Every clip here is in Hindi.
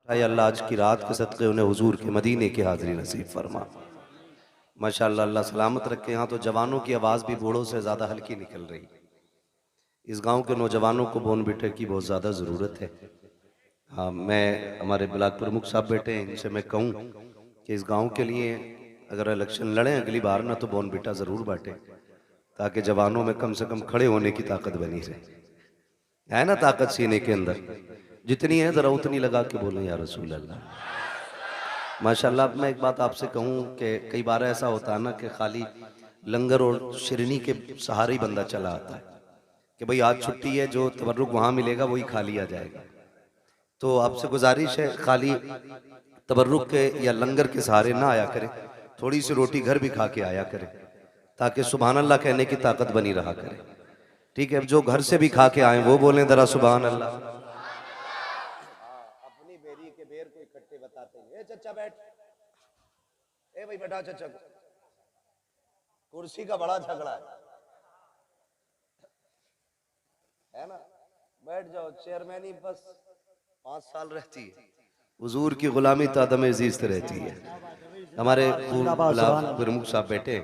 या अल्लाह आज की रात के सदक़े उन्हें हुजूर के मदीने की हाज़िरी नसीब फरमा। माशाअल्लाह, अल्लाह सलामत रखे। यहाँ तो जवानों की आवाज़ भी बूढ़ों से ज़्यादा हल्की निकल रही। इस गांव के नौजवानों को बोर्नविटा की बहुत ज़्यादा ज़रूरत है। हाँ, मैं हमारे ब्लॉक प्रमुख साहब बैठे हैं, इनसे मैं कहूँ कि इस गांव के लिए अगर इलेक्शन लड़ें अगली बार ना, तो बोर्नविटा ज़रूर बांटें, ताकि जवानों में कम से कम खड़े होने की ताकत बनी रहे। है ना ताकत सीने के अंदर? जितनी है ज़रा उतनी लगा के बोलें या रसूल अल्लाह। माशाअल्लाह। मैं एक बात आपसे कहूँ कि कई बार ऐसा होता है ना कि खाली लंगर और शिरनी के सहारे ही बंदा चला आता है कि भाई आज छुट्टी है, जो तबर्रुक वहाँ मिलेगा वही खा लिया जाएगा। तो आपसे गुजारिश है, खाली तबर्रुक के या लंगर के सहारे ना आया करें, थोड़ी सी रोटी घर भी खा के आया करें, ताकि सुभान अल्लाह कहने की ताकत बनी रहा करे। ठीक है, जो घर से भी खा के आए वो बोलें जरा सुभान अल्लाह। अपनी बेरी के बेर को इकट्ठे बताते हैं। ए चचा बैठ, ए भाई बैठा चचा को, कुर्सी का बड़ा झगड़ा है ना। बैठ जाओ, चेयरमैनी बस 5 साल रहती है, हुजूर की गुलामी तादम अजीज रहती है। हमारे प्रमुख साहब बैठे,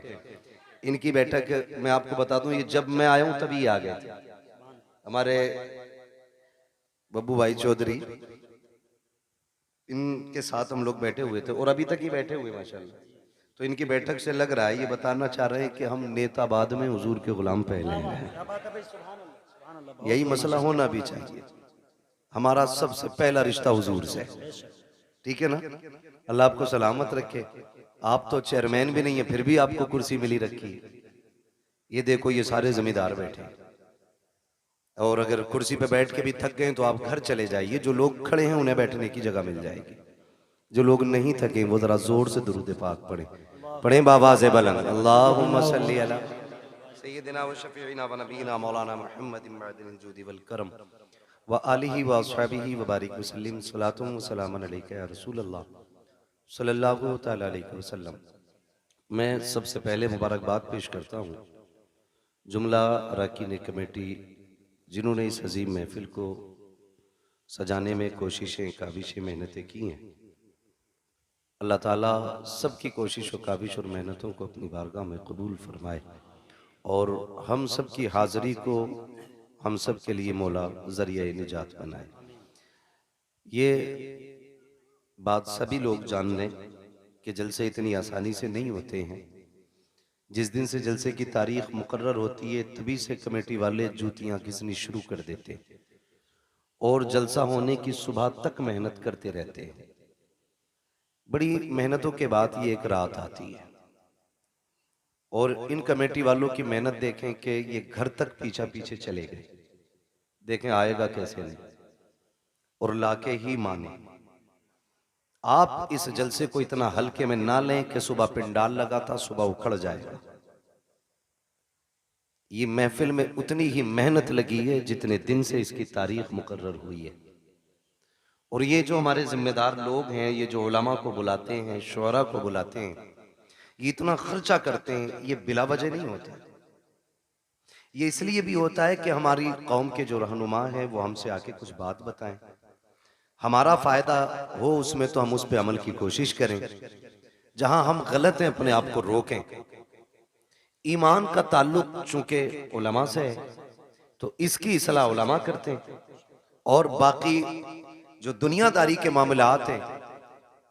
इनकी बैठक मैं आपको बता दूं, ये जब मैं आया हूं तभी आ गए थे हमारे बब्बू भाई चौधरी, इनके साथ हम लोग बैठे हुए थे और अभी तक ही बैठे हुए माशाल्लाह। तो इनकी बैठक से लग रहा है ये बताना चाह रहे हैं कि हम नेता बाद में हुजूर के गुलाम पहले हैं। यही मसला होना भी चाहिए। हमारा सबसे पहला रिश्ता हुजूर से, ठीक है ना। अल्लाह आपको सलामत रखे। आप तो चेयरमैन भी नहीं है, फिर भी आपको कुर्सी मिली रखी। ये देखो, ये सारे जमींदार बैठे, और अगर कुर्सी पे बैठ के भी थक गए तो आप घर चले जाइए। जो लोग खड़े हैं उन्हें बैठने की जगह मिल जाएगी। जो लोग नहीं थके वो जरा जोर से दुरूद पाक पढ़े, पढ़े बाबा से बुलंद, अल्लाहुम्मा सल्ली अला सय्यिदिना व शफीइना व नबीना मौलाना मुहम्मदिन मअदिल जुदी वल करम व आलिहि व अस्हाबिहि व बारिक वसल्लम सलातुन व सलामुन अलैका या रसूल अल्लाह सल्लल्लाहु तआला अलैहि वसल्लम। मैं सबसे पहले मुबारकबाद पेश करता हूँ जुमला अरकान कमेटी, जिन्होंने इस अजीम महफिल को सजाने में कोशिशें, काविशें, मेहनतें की हैं। अल्लाह ताला सबकी कोशिश और काविश और मेहनतों को अपनी बारगाह में कबूल फरमाए और हम सब की हाज़िरी को हम सब के लिए मौला ज़रिया निजात बनाए। ये बात सभी लोग जान लें कि जलसे इतनी आसानी से नहीं होते हैं। जिस दिन से जलसे की तारीख मुकर्रर होती है तभी से कमेटी वाले जूतियाँ घिसनी शुरू कर देते और जलसा होने की सुबह तक मेहनत करते रहते हैं। बड़ी मेहनतों के बाद ये एक रात आती है और इन कमेटी वालों की मेहनत देखें कि ये घर तक पीछा पीछे चले गए। देखें आएगा कैसे नहीं, और लाके ही माने। आप इस जलसे को इतना हल्के में ना लें कि सुबह पिंडाल लगा था सुबह उखड़ जाएगा। ये महफिल में उतनी ही मेहनत लगी है जितने दिन से इसकी तारीख मुकर्रर हुई है। और ये जो हमारे जिम्मेदार लोग हैं, ये जो उलमा को बुलाते हैं, शुअरा को बुलाते हैं, ये इतना खर्चा करते हैं, ये बिला वजह नहीं होता। ये इसलिए भी होता है कि हमारी कौम के जो रहनुमा हैं वो हमसे आके कुछ बात बताएं, हमारा फायदा हो उसमें तो हम उस पर अमल की कोशिश करें। जहां हम गलत हैं अपने आप को रोकें। ईमान का ताल्लुक चूंकि उलमा से है तो इसकी इस्लाह उलमा करते हैं, और बाकी जो दुनियादारी के मामलात हैं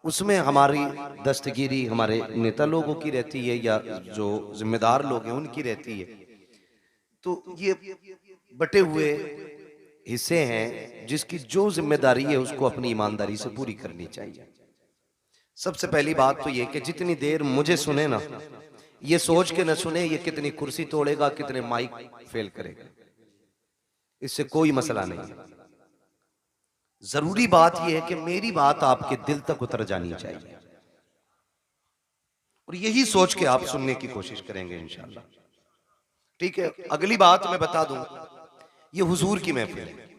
उसमें हमारी दस्तगिरी हमारे नेता लोगों की रहती है या जो जिम्मेदार लोग हैं उनकी रहती है। तो ये बटे हुए हिस्से हैं जिसकी जो जिम्मेदारी है उसको अपनी ईमानदारी से पूरी करनी चाहिए। सबसे पहली बात तो ये कि जितनी देर मुझे सुने ना, ये सोच के न सुने ये कितनी कुर्सी तोड़ेगा, कितने माइक फेल करेगा, इससे कोई मसला नहीं। जरूरी बात यह है कि मेरी बात आपके दिल तक उतर जानी चाहिए, और यही सोच के आप सुनने की कोशिश करेंगे इंशाअल्लाह। ठीक है, अगली बात मैं बता दूं, ये हुजूर की महफिल है।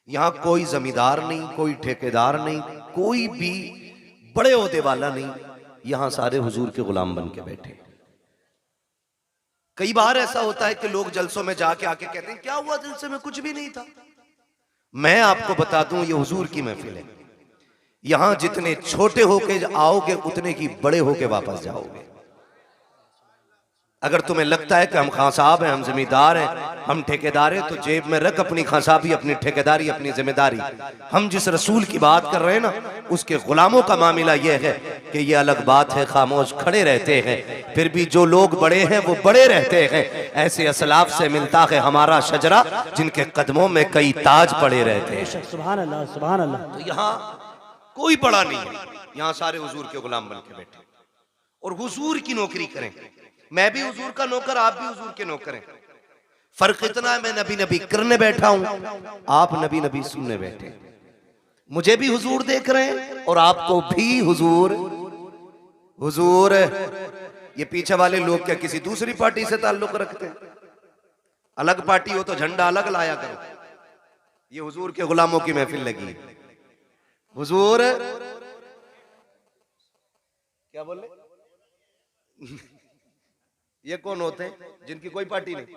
यहां कोई जमींदार नहीं, कोई ठेकेदार नहीं, कोई भी बड़े ओहदे वाला नहीं, यहां सारे हुजूर के गुलाम बन के बैठे। कई बार ऐसा होता है कि लोग जलसों में जाके आके कहते हैं क्या हुआ जलसे में, कुछ भी नहीं था। मैं आपको बता दूं ये हुजूर की महफिल है। यहां जितने छोटे होके आओगे उतने की बड़े होके वापस जाओगे। अगर तुम्हें लगता है कि हम खां साहब हैं, हम जिम्मेदार हैं, हम ठेकेदार हैं, तो जेब में रख अपनी खां साहबी, अपनी ठेकेदारी, अपनी जिम्मेदारी। हम जिस रसूल की बात कर रहे हैं ना, उसके गुलामों का मामला यह है कि ये अलग बात है, खामोश खड़े रहते हैं, फिर भी जो लोग बड़े हैं वो बड़े रहते हैं। ऐसे असलाफ से मिलता है हमारा शजरा, जिनके कदमों में कई ताज पड़े रहते हैं। सुभान अल्लाह, सुभान अल्लाह। तो यहाँ कोई बड़ा नहीं है, यहाँ सारे हुजूर के गुलाम बन के बैठे और हुजूर की नौकरी करें। मैं भी हुजूर का नौकर, आप भी हुजूर के नौकर हैं। फर्क इतना है, मैं नबी नबी करने बैठा हूं, आप नबी नबी सुनने बैठे। मुझे भी हुजूर देख रहे हैं और आपको भी हुजूर। हुजूर ये पीछे वाले लोग क्या किसी दूसरी पार्टी से ताल्लुक रखते हैं? अलग पार्टी हो तो झंडा अलग लाया करो। ये हुजूर के गुलामों की महफिल लगी। हुजूर क्या बोले? ये कौन होते हैं जिनकी कोई पार्टी नहीं?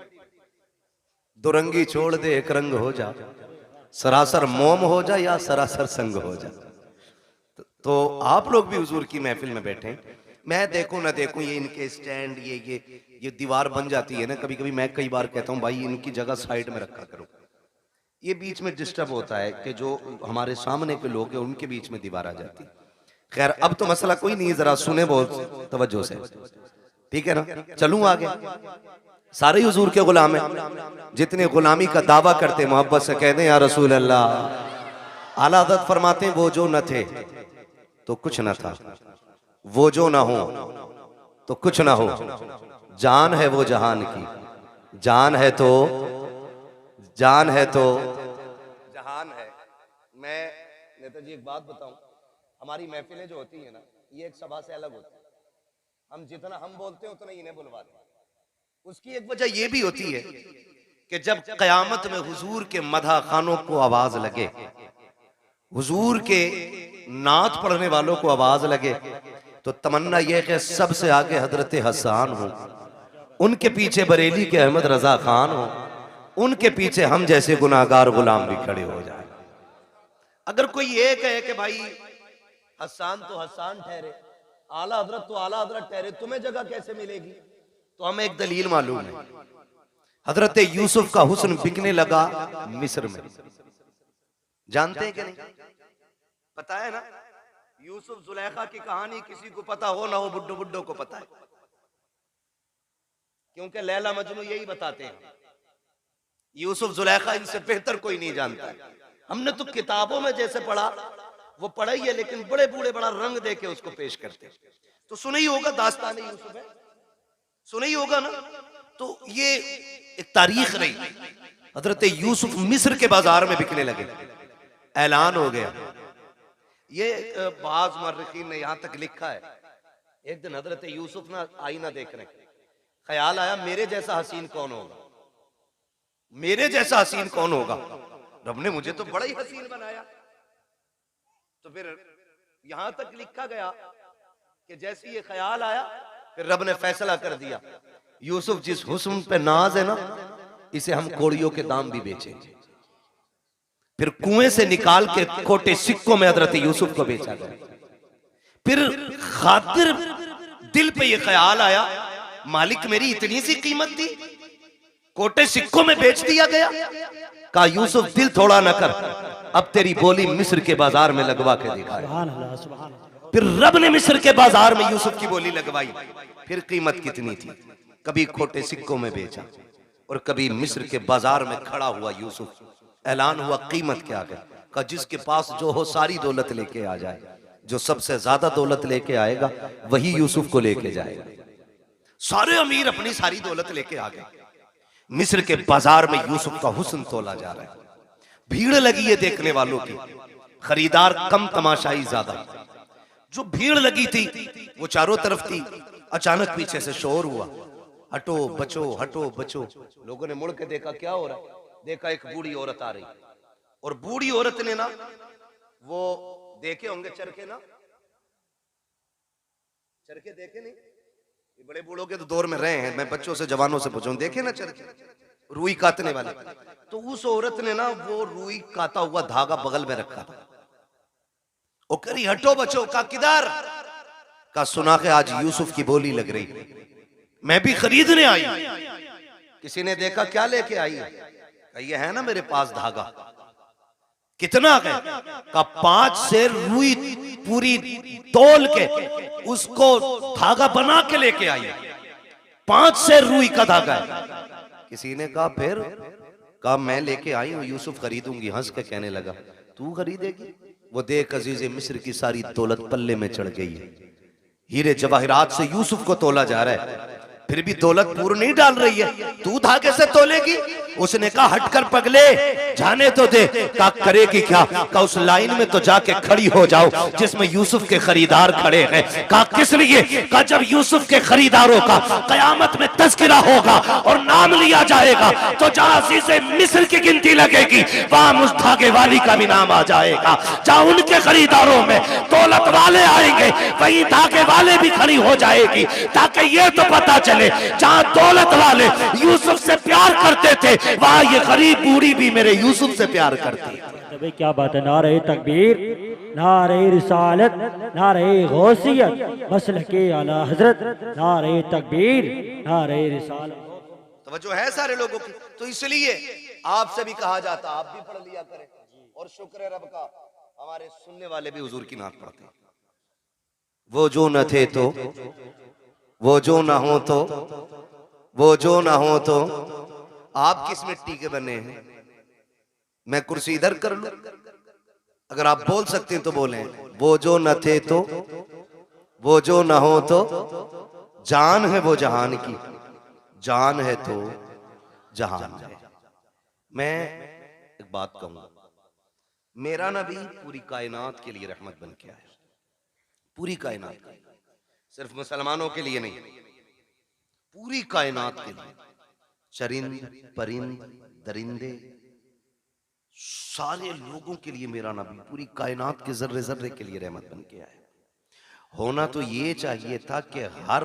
दुरंगी छोड़ दे एक रंग हो जा, सरासर मोम हो जा या सरासर संग हो जा। तो आप लोग भी हुजूर की महफिल में बैठे। मैं देखूं ना देखूं, ये इनके स्टैंड, ये दीवार बन जाती है ना कभी कभी। मैं कई बार कहता हूं भाई इनकी जगह साइड में रखा करो। ये बीच में डिस्टर्ब होता है कि जो हमारे सामने के लोग हैं उनके बीच में दीवार आ जाती। खैर अब तो मसला कोई नहीं, जरा सुने बहुत तवज्जो से, ठीक है ना? चलूं आगे। सारे हुजूर के गुलाम हैं। जितने गुलामी का दावा करते मोहब्बत से कहते हैं या रसूल अल्लाह। आला हज़रत फरमाते हैं वो जो न थे तो कुछ न था, वो जो ना हो तो कुछ ना हो। जान है वो जहान की, जान है तो जहान है। मैं नेताजी एक बात बताऊं, हमारी महफिलें जो होती है ना, ये एक सभा से अलग होती है। हम जितना हम बोलते हैं उतना इन्हें बुलवाते हैं। उसकी एक वजह यह भी होती है कि जब कयामत में हुजूर के मदह खानों को आवाज लगे, हुजूर के नात पढ़ने वालों को आवाज लगे, तो तमन्ना यह कि सबसे आगे हजरत हसन हो, उनके पीछे बरेली के अहमद रजा खान हो, उनके पीछे हम जैसे गुनाहगार गुलाम भी खड़े हो जाए। अगर कोई ये कहे कि भाई हसन तो हसन ठहरे, आला हजरत तो आला हजरत ठहरे, तुम्हें जगह कैसे मिलेगी? तो हमें एक दलील मालूम है। हजरत यूसुफ का हुस्न बिकने लगा मिस्र में। जानते हैं कि नहीं? पता है ना? यूसुफ जुलेखा की कहानी किसी को पता हो ना हो, बुड्ढो बुड्ढो को पता है, क्योंकि लैला मजनू यही बताते हैं। यूसुफ जुलेखा इनसे बेहतर कोई नहीं जानता। हमने तो किताबों में जैसे पढ़ा वो पढ़ा ही है, लेकिन बड़े बूढ़े बड़ा रंग दे के उसको पेश करते। तो सुना ही होगा दास्तान यूसुफ है, सुना ही होगा ना? तो ये एक तारीख रही। हजरत यूसुफ मिस्र के बाजार में बिकने लगे, ऐलान हो गया। ये बाज मर्रिखीन ने यहां तक लिखा है, एक दिन हजरत यूसुफ ना आईना देख रहे, ख्याल आया मेरे जैसा हसीन कौन होगा, मेरे जैसा हसीन कौन होगा? रब ने मुझे तो बड़ा ही हसीन बनाया। तो फिर यहां तक लिखा गया कि जैसे ये ख्याल आया, फिर रब ने फैसला कर दिया, यूसुफ जिस हुस्न पे नाज है ना, इसे हम कोड़ियों के दाम भी बेचेंगे। फिर कुएं से निकाल के खोटे सिक्कों में हजरत यूसुफ को बेचा गया। फिर खातिर दिल पे ये ख्याल आया, मालिक मेरी इतनी सी कीमत थी, कोटे सिक्कों में बेच दिया गया। कहा यूसुफ दिल थोड़ा न कर, अब तेरी बोली मिस्र के बाजार में लगवा के दिखाए। फिर रब ने मिस्र के बाजार में यूसुफ की बोली लगवाई। फिर कीमत कितनी थी, कभी खोटे सिक्कों में बेचा और कभी मिस्र के बाजार में खड़ा हुआ यूसुफ। ऐलान हुआ कीमत क्या है? कहा जिसके पास जो हो सारी दौलत लेके आ जाए, जो सबसे ज्यादा दौलत लेके आएगा वही यूसुफ को लेके जाएगा। सारे अमीर अपनी सारी दौलत लेके आ गए। मिस्र के बाजार में यूसुफ का हुस्न तोला जा रहा है। भीड़ लगी है देखने वालों की, खरीदार कम, तमाशाई ज्यादा। जो भीड़ लगी थी वो चारों तरफ थी। अचानक पीछे से शोर हुआ, हटो बचो, हटो बचो। लोगों ने मुड़ के देखा क्या हो रहा है। देखा एक बूढ़ी औरत आ रही, और बूढ़ी औरत ने ना, वो देखे होंगे चरखे ना, चरखे देखे नहीं? ये बड़े बूढ़ों के तो दौर में रहे हैं, मैं बच्चों से जवानों से पूछूं, देखे ना चरखे, रुई काटने वाले? तो उस औरत ने ना वो रुई काटा हुआ धागा बगल में रखा था, ओ करी हटो बचो का किधर का सुना के आज यूसुफ की बोली लग रही, मैं भी खरीदने आई। किसी ने देखा क्या लेके आई, ये है ना मेरे पास धागा। कितना है का 5 सेर रुई पूरी तोल के उसको धागा बना के लेके आई। 5 सेर रुई का धागा है। किसी ने कहा फिर, कहा मैं लेके आई हूं यूसुफ खरीदूंगी। हंस के कहने लगा तू खरीदेगी? वो देख अजीज मिस्र की सारी दौलत पल्ले में चढ़ गई है, हीरे जवाहिरात से यूसुफ को तोला जा रहा है, फिर भी दौलत पूरी नहीं डाल रही है, तू धागे से तोलेगी? उसने कहा हटकर पगले जाने तो दे। का करेगी क्या? का उस लाइन में तो जाके खड़ी हो जाओ जिसमें यूसुफ के खरीदार खड़े हैं। का किस लिए? का जब यूसुफ के खरीदारों का कयामत में तस्करा होगा और नाम लिया जाएगा तो जहां अज़ीज़े मिस्र की गिनती लगेगी वहां उस धागे वाली का भी नाम आ जाएगा। जहां उनके खरीदारों में दौलत वाले आएंगे वहीं धागे वाले भी खड़ी हो जाएगी, ताकि ये तो पता चले जहां दौलत वाले यूसुफ से प्यार करते थे वहां ये गरीब बूढ़ी भी मेरे यूसुफ से प्यार करती है। भाई क्या बात है, नारे तकबीर, नारे रिसालत, नारे गौसियत, मसलके आला हजरत, नारे तकबीर, नारे रिसालत। तवज्जो है सारे लोगों की। तो इसलिए आपसे भी कहा जाता आप भी पढ़ लिया करें, और शुक्र है रब का हमारे सुनने वाले भी हुजूर की नात पढ़ते हैं। वो जो न थे तो, वो जो ना हो तो, वो जो ना हो तो, आप किस मिट्टी के बने हैं? मैं कुर्सी इधर कर लूं? अगर आप बोल सकते हैं तो बोलें। वो जो न थे तो, वो जो ना हो तो, जान है वो जहान की, जान है तो जहान है। मैं एक बात कहूंगा, मेरा नबी पूरी कायनात के लिए रहमत बन के आया, पूरी कायनात, सिर्फ मुसलमानों के लिए नहीं, पूरी कायनात के लिए। चरिंद परिंद दरिंदे सारे लोगों के लिए मेरा नबी पूरी कायनात के जर्रे जर्रे के लिए रहमत बन के आया। होना तो ये चाहिए था कि हर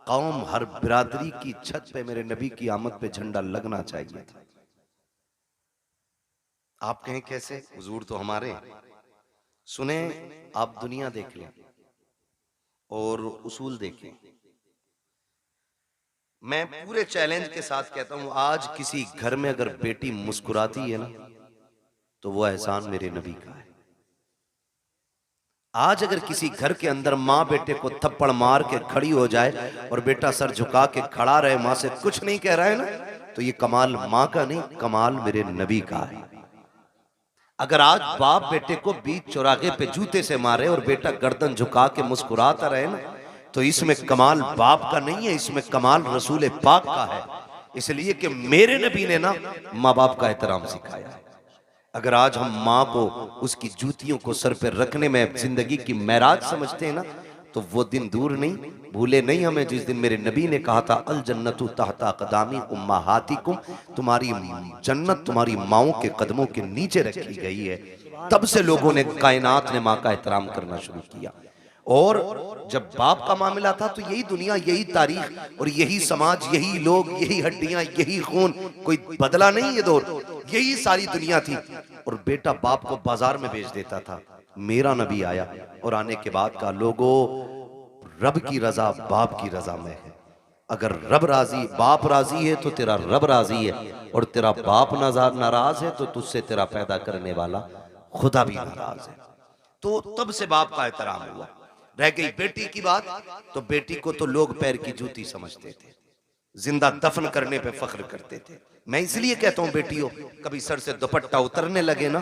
कौम हर बिरादरी की छत पे मेरे नबी की आमद पे झंडा लगना चाहिए था। आप कहें कैसे? हुजूर तो हमारे। सुने, आप दुनिया देख लें और उसूल देखें। मैं पूरे चैलेंज के साथ कहता हूं, आज किसी घर में अगर बेटी मुस्कुराती है ना तो वो एहसान मेरे नबी का है। आज अगर किसी घर के अंदर माँ बेटे को थप्पड़ मार के खड़ी हो जाए और बेटा सर झुका के खड़ा रहे, माँ से कुछ नहीं कह रहा है ना, तो ये कमाल माँ का नहीं, कमाल मेरे नबी का है। अगर आज बाप बेटे को बीच चौराहे पे जूते से मारे और बेटा गर्दन झुका के मुस्कुराता रहे ना, तो इसमें कमाल बाप का नहीं है, इसमें कमाल रसूल पाक का है। इसलिए कि मेरे नबी ने ना माँ बाप का एहतराम सिखाया है। अगर आज हम माँ को उसकी जूतियों को सर पे रखने में जिंदगी की महराज समझते हैं ना, तो वो दिन दूर नहीं, भूले नहीं हमें जिस दिन मेरे नबी ने कहा था अल जन्नतु तहता क़दामी उम्महातिकुम, तुम्हारी जन्नत तुम्हारी माओं के कदमों के नीचे रखी गई है। तब से लोगों ने, कायनात ने माँ का एहतराम करना शुरू किया। और जब बाप का मामला था तो यही दुनिया, यही तारीख और यही समाज, यही लोग, यही हड्डियां, यही खून, कोई बदला नहीं ये दौर, यही सारी दुनिया थी। और बेटा बाप को बाजार में बेच देता था। मेरा नबी आया और आने के बाद का लोगों, रब की रजा बाप की रजा में है। अगर रब राजी, बाप राजी है तो तेरा रब राजी है, और तेरा बाप नाराज है तो तुझसे तेरा पैदा करने वाला खुदा भी नाराज है। तो तब से बाप का एहतराम हुआ। रह गई बेटी की बात, तो बेटी को तो लोग पैर की जूती समझते थे, जिंदा दफन करने पे फख्र करते थे। मैं इसलिए कहता हूं बेटियों, कभी सर से दुपट्टा उतरने लगे ना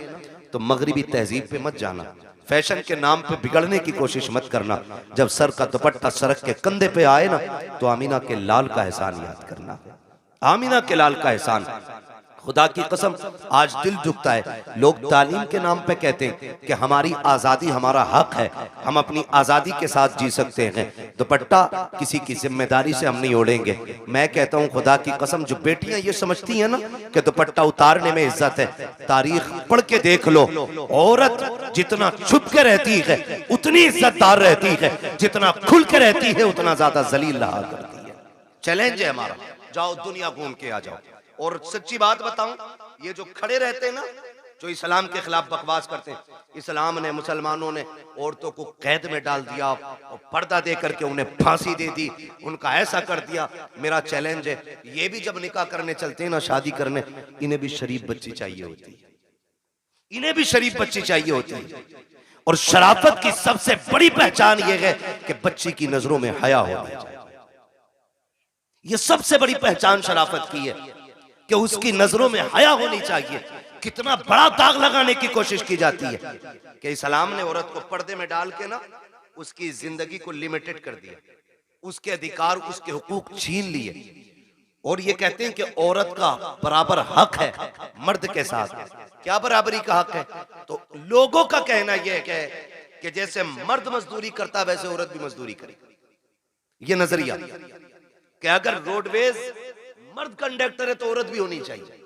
तो मगरिबी तहजीब पे मत जाना, फैशन के नाम पे बिगड़ने की कोशिश मत करना। जब सर का दुपट्टा सरक के कंधे पे आए ना तो आमीना के लाल का एहसान याद करना, आमीना के लाल का एहसान। खुदा की कसम आज दिल झुकता है। लोग तालीम के नाम पे कहते हैं कि हमारी आज़ादी हमारा हक है, हम अपनी आज़ादी के साथ जी सकते हैं, दुपट्टा किसी की जिम्मेदारी से हम नहीं ओढ़ेंगे। मैं कहता हूँ खुदा की कसम, जो बेटियां ये समझती हैं ना कि दुपट्टा उतारने में इज्जत है, तारीख पढ़ के देख लो, औरत जितना छुप के रहती है उतनी इज्जतदार रहती है, जितना खुल के रहती है उतना ज्यादा जलील रहा करती है। चैलेंज है हमारा, जाओ दुनिया घूम के आ जाओ। और सच्ची बात बताऊं, ये जो खड़े रहते हैं ना जो इस्लाम के खिलाफ बकवास करते हैं। इस्लाम ने, मुसलमानों ने औरतों को कैद में डाल दिया और पर्दा दे करके उन्हें फांसी दे दी, उनका ऐसा कर दिया। मेरा चैलेंज है, ये भी जब निकाह करने चलते हैं ना, शादी करने, इन्हें भी शरीफ बच्ची चाहिए होती है, इन्हें भी शरीफ बच्ची चाहिए होती है। और शराफत की सबसे बड़ी पहचान यह है कि बच्ची की नजरों में हया होना चाहिए। यह सबसे बड़ी पहचान शराफत की है कि उसकी नजरों में हया होनी चाहिए। कितना बड़ा दाग लगाने की कोशिश की जाती है कि इस्लाम ने औरत को पर्दे में डाल के ना उसकी जिंदगी को लिमिटेड कर दिया, उसके अधिकार, उसके हुकूक छीन लिए। और ये कहते हैं कि औरत का बराबर हक है मर्द के साथ। क्या बराबरी का हक है? तो लोगों का कहना यह है कि जैसे मर्द मजदूरी करता वैसे औरत भी मजदूरी करे। ये नजरिया कि अगर रोडवेज मर्द कंडक्टर है तो औरत भी होनी चाहिए,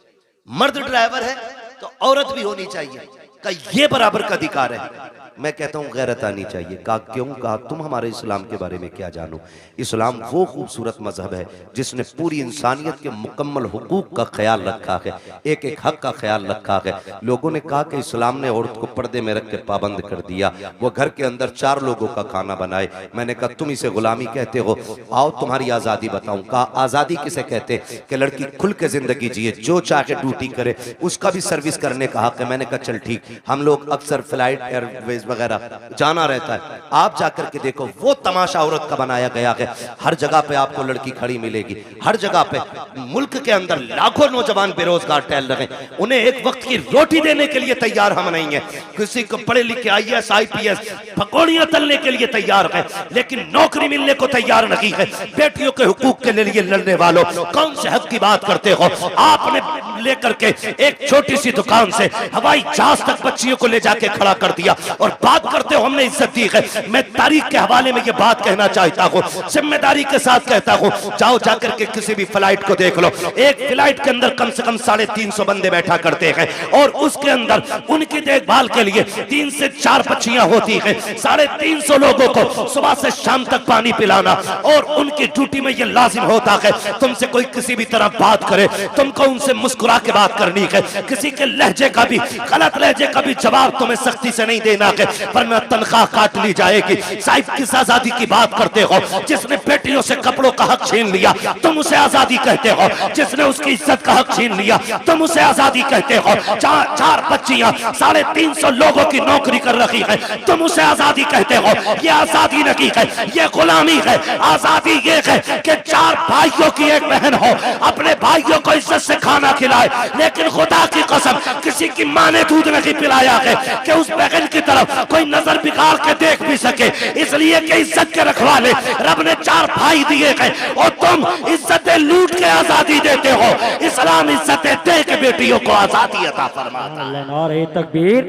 मर्द ड्राइवर है तो औरत भी होनी चाहिए, का ये बराबर का अधिकार है। मैं कहता हूं गैरत आनी चाहिए। कहा क्यों? कहा तुम हमारे इस्लाम के बारे में क्या जानो? इस्लाम वो खूबसूरत मजहब है जिसने पूरी इंसानियत के मुकम्मल हुकूक का ख्याल रखा है, एक एक हक का ख्याल रखा है। लोगों ने कहा कि इस्लाम ने औरत को पर्दे में रख के पाबंद कर दिया, वो घर के अंदर 4 लोगों का खाना बनाए। मैंने कहा तुम इसे गुलामी कहते हो, आओ तुम्हारी आज़ादी बताऊं। कहा आज़ादी किसे कहते? कि लड़की खुल के जिंदगी जिए, जो चाहे ड्यूटी करे, उसका भी सर्विस करने का हक है। मैंने कहा चल ठीक, हम लोग अक्सर फ्लाइट, एयरवेज वगैरह जाना रहता है, आप जाकर के देखो वो तमाशा औरत का बनाया गया है। हर जगह पे आपको लड़की खड़ी मिलेगी, हर जगह पे। मुल्क के अंदर लाखों नौजवान बेरोजगार टहल रहे हैं, उन्हें एक वक्त की रोटी देने के लिए तैयार हम नहीं है। किसी को पढ़े लिखे IAS IPS पकौड़ियां तलने के लिए तैयार है, लेकिन नौकरी मिलने को तैयार नहीं है। बेटियों के हुकूक के लिए लड़ने वालों, कौन से हक की बात करते हो? आपने लेकर के एक छोटी सी दुकान से हवाई जहाज तक बच्चियों को ले जाके खड़ा कर दिया और बात करते हो हमने इज्जत दी है। मैं तारीख के हवाले में ये बात कहना चाहता हूँ, जिम्मेदारी के साथ कहता हूँ, जाओ जाकर के किसी भी फ्लाइट को देख लो, एक फ्लाइट के अंदर कम से कम 350 बंदे बैठा करते हैं और उसके अंदर उनकी देखभाल के लिए 3 से 4 बच्चियां होती हैं। 350 लोगों को सुबह से शाम तक पानी पिलाना, और उनकी ड्यूटी में ये लाजिम होता है तुमसे कोई किसी भी तरह बात करे, तुमको उनसे मुस्कुरा के बात करनी है। किसी के लहजे का भी, गलत लहजे का भी जवाब तुम्हें सख्ती से नहीं देना है, वरना तनख्वाह काट ली जाएगी। साहिब किस आजादी की बात करते हो? जिसने बेटियों से कपड़ों का हक छीन लिया तुम उसे आजादी कहते हो, जिसने उसकी इज्जत का हक छीन लिया तुम उसे आजादी कहते हो। 4 बच्चियां 350 लोगों की नौकरी कर रही है, तुम उसे आजादी कहते हो। ये आजादी नहीं है, ये गुलामी है। आजादी ये है कि 4 भाइयों की एक बहन हो, अपने भाइयों को इज्जत से खाना खिलाए, लेकिन खुदा की कसम किसी की मां ने दूध नहीं पिलाया है कि उस बहन की तरफ कोई नजर बिगाड़ के देख भी सके। इसलिए कि इज्जत के रखवाले रब ने 4 भाई दिए हैं और तुम इज्जतें लूट के आजादी देते हो। इस्लाम इज्जतें दे के बेटियों को आजादी अता फरमाता है। नारे तकबीर,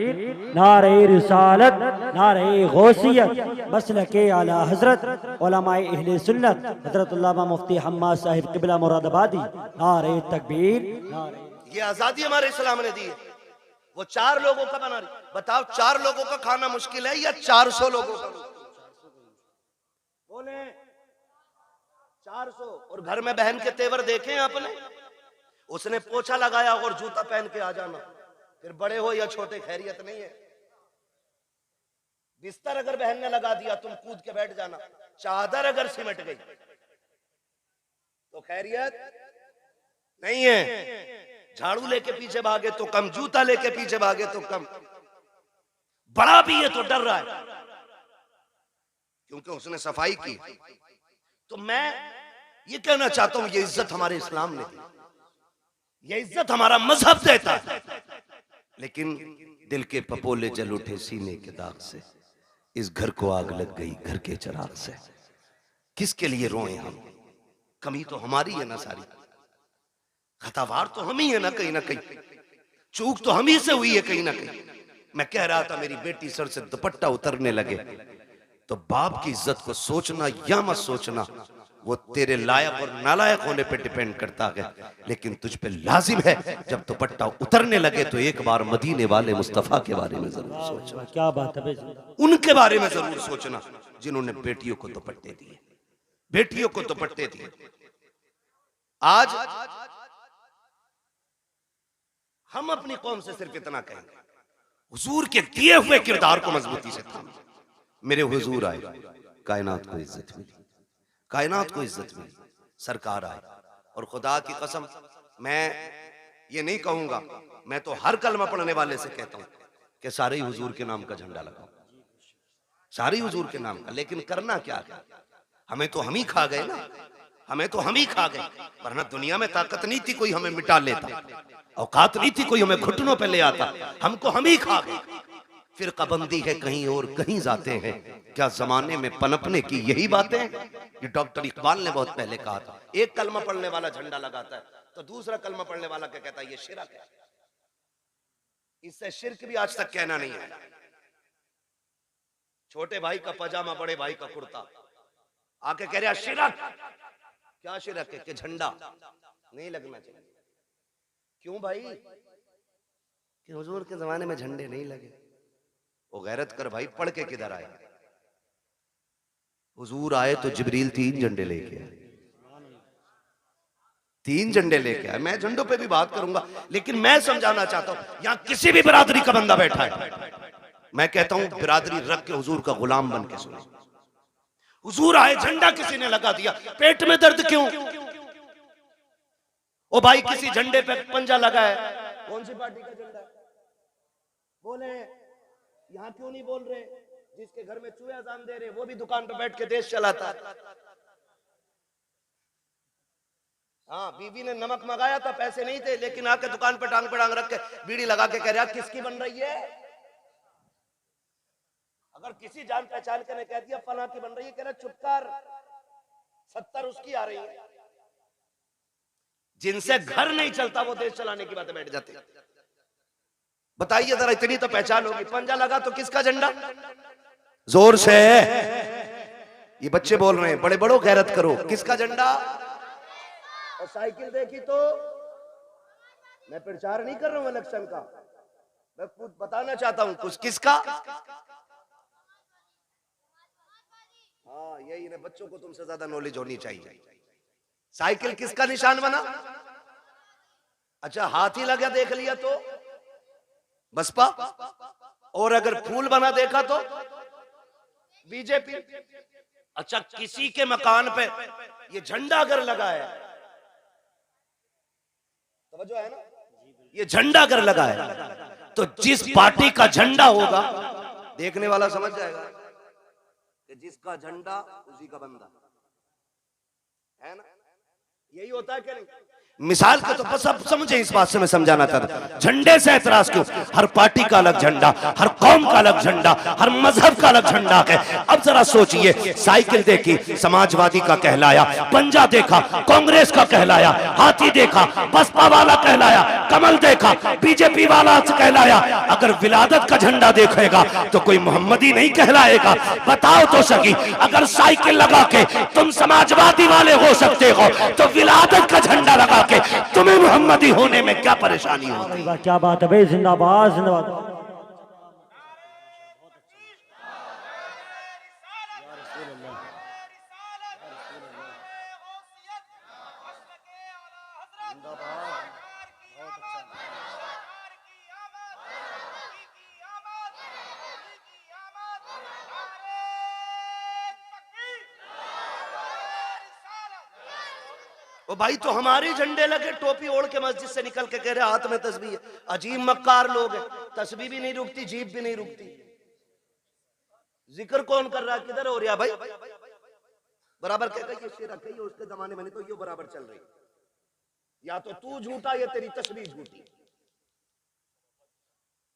नारे रिसालत, नारे गौसियत, मसलके आला हजरत उलमाए अहले सुन्नत हजरत उल्लामा मुफ्ती हम्माद साहिब किबला मुरादाबादी। नारे तकबीर, नारे। ये आजादी हमारे इस्लाम ने दी है। वो 4 लोगों का बना रही। बताओ 4 लोगों का खाना मुश्किल है या 400 लोगों का? बोले 400। और घर में बहन के तेवर देखे हैं आपने? उसने पोछा लगाया और जूता पहन के आ जाना, फिर बड़े हो या छोटे खैरियत नहीं है। बिस्तर अगर बहन ने लगा दिया तुम कूद के बैठ जाना, चादर अगर सिमट गई तो खैरियत नहीं है। झाड़ू लेके पीछे भागे तो कम, जूता लेके पीछे भागे तो कम। बड़ा भी है तो डर रहा है क्योंकि उसने सफाई की। तो मैं ये कहना चाहता हूं, ये इज्जत हमारे इस्लाम ने दी, ये इज्जत हमारा मजहब देता है। लेकिन दिल के पपोले जल उठे सीने के दाग से, इस घर को आग लग गई घर के चिराग से। किसके लिए रोए हम? कमी तो हमारी है ना सारी, खतावार तो हम ही है ना कहीं, चूक तो हम ही से हुई है कहीं ना कहीं। मैं कह रहा था मेरी बेटी सर से दुपट्टा उतरने लगे तो बाप की इज्जत को सोचना या मत सोचना वो तेरे लायक और नालायक होने पे डिपेंड करता है, लेकिन तुझ पे लाजिम है जब दुपट्टा उतरने लगे तो एक बार मदीने वाले मुस्तफा के बारे में जरूर सोचना। क्या बात है? उनके बारे में जरूर सोचना जिन्होंने बेटियों को दुपट्टे दिए, बेटियों को दुपट्टे दिए। आज हम अपनी कौम से सिर्फ इतना कहेंगे, हुजूर के दिए हुए किरदार को मजबूती से थाम। मेरे हुजूर आए, कायनात को इज्जत मिली, कायनात को इज्जत मिली, सरकार आए। और खुदा की कसम मैं ये नहीं कहूंगा, मैं तो हर कलमा पढ़ने वाले से कहता हूं कि सारे ही हुजूर के नाम का झंडा लगाओ, सारे हुजूर के नाम का। लेकिन करना क्या है, हमें तो हम ही खा गए ना, हमें तो हम ही खा गए। वरना दुनिया में ताकत नहीं थी कोई हमें मिटा लेता, औकात नहीं थी कोई हमें घुटनों पे ले आता, हमको हम ही खा गए। फिर कबंदी है कहीं और कहीं जाते हैं, क्या जमाने में पनपने की यही बातें हैं? ये डॉक्टर इकबाल ने बहुत पहले कहा था। एक कलमा पढ़ने वाला झंडा लगाता है तो दूसरा कलमा पढ़ने वाला क्या कहता है, ये शिरक है। इससे शिरक भी आज तक कहना नहीं है। छोटे भाई का पजामा बड़े भाई का कुर्ता, आके कह रहा शिरक। क्या शिरक है? कि झंडा नहीं लगना चाहिए। क्यों भाई? कि हुजूर के जमाने में झंडे नहीं लगे। वो गैरत कर भाई, पढ़ के किधर आए? हुजूर आए तो जिब्रील 3 झंडे लेके आए, 3 झंडे लेके आए। मैं झंडों पे भी बात करूंगा, लेकिन मैं समझाना चाहता हूं, यहां किसी भी बिरादरी का बंदा बैठा है, मैं कहता हूं बिरादरी रख के हुजूर का गुलाम बन के सुने। हुजूर आए, झंडा किसी ने लगा दिया, पेट में दर्द क्यों? ओ भाई, किसी झंडे पे पंजा लगा है, कौन सी पार्टी का झंडा है? बोले। यहां क्यों नहीं बोल रहे? जिसके घर में चूहे अजान दे रहे, वो भी दुकान पे बैठ के देश चलाता है। हाँ, बीवी ने नमक मंगाया था, पैसे नहीं थे, लेकिन आके दुकान पे टांग रख के बीड़ी लगा के कह रहा किसकी बन रही है? अगर किसी जान पहचान के ने कह दिया फला की बन रही है, कह रहा चुप कर, 70 उसकी आ रही है। जिनसे घर नहीं चलता वो देश चलाने की बातें बैठ जाते। बताइए जरा, इतनी तो पहचान होगी। पंजा लगा तो किसका झंडा? जोर से, ये बच्चे बोल रहे हैं, बड़े बड़ो गैरत करो, किसका झंडा? और साइकिल देखी तो, मैं प्रचार नहीं कर रहा हूं इलेक्शन का, मैं कुछ बताना चाहता हूं कुछ। किसका? हाँ, यही ना, बच्चों को तुमसे ज्यादा नॉलेज होनी चाहिए। साइकिल किसका निशान बना? अच्छा, हाथी लगा देख लिया तो बसपा, और अगर फूल बना देखा तो बीजेपी। अच्छा, किसी के मकान पे ये झंडा अगर लगा है, समझो है ना, ये झंडा अगर लगा है तो जिस पार्टी का झंडा होगा देखने वाला समझ जाएगा कि जिसका झंडा उसी का बंदा है ना। यही होता है क्या? नहीं? मिसाल के तो बस अब समझे, इस बात से मैं समझाना चाहता। झंडे से एतराज क्यों? हर पार्टी का अलग झंडा, हर कौम का अलग झंडा, हर मजहब का अलग झंडा है। अब जरा सोचिए, साइकिल देखी, समाजवादी का कहलाया, पंजा देखा, कांग्रेस का कहलाया, हाथी देखा, बसपा वाला कहलाया, कमल देखा, बीजेपी वाला कहलाया। अगर विलादत का झंडा देखेगा तो कोई मोहम्मदी नहीं कहलाएगा। बताओ तो सही, अगर साइकिल लगा के तुम समाजवादी वाले हो सकते हो, तो विलादत का झंडा लगा के तुम्हें मोहम्मदी होने में क्या परेशानी होती है? क्या बात है भाई, जिंदाबाद जिंदाबाद। ओ भाई, तो हमारे झंडे लगे, टोपी ओढ़ के मस्जिद से निकल के कह रहे हाथ में तस्बीह है। अजीब मक्कार लोग हैं, तस्बीह भी नहीं रुकती, जीभ भी नहीं रुकती। जिक्र कौन कर रहा है? किधर हो रहा भाई? बराबर कह रही है, शेरा कही उसके जमाने में नहीं तो ये बराबर चल रही। या तो तू झूठा या तेरी तस्बीह झूठी।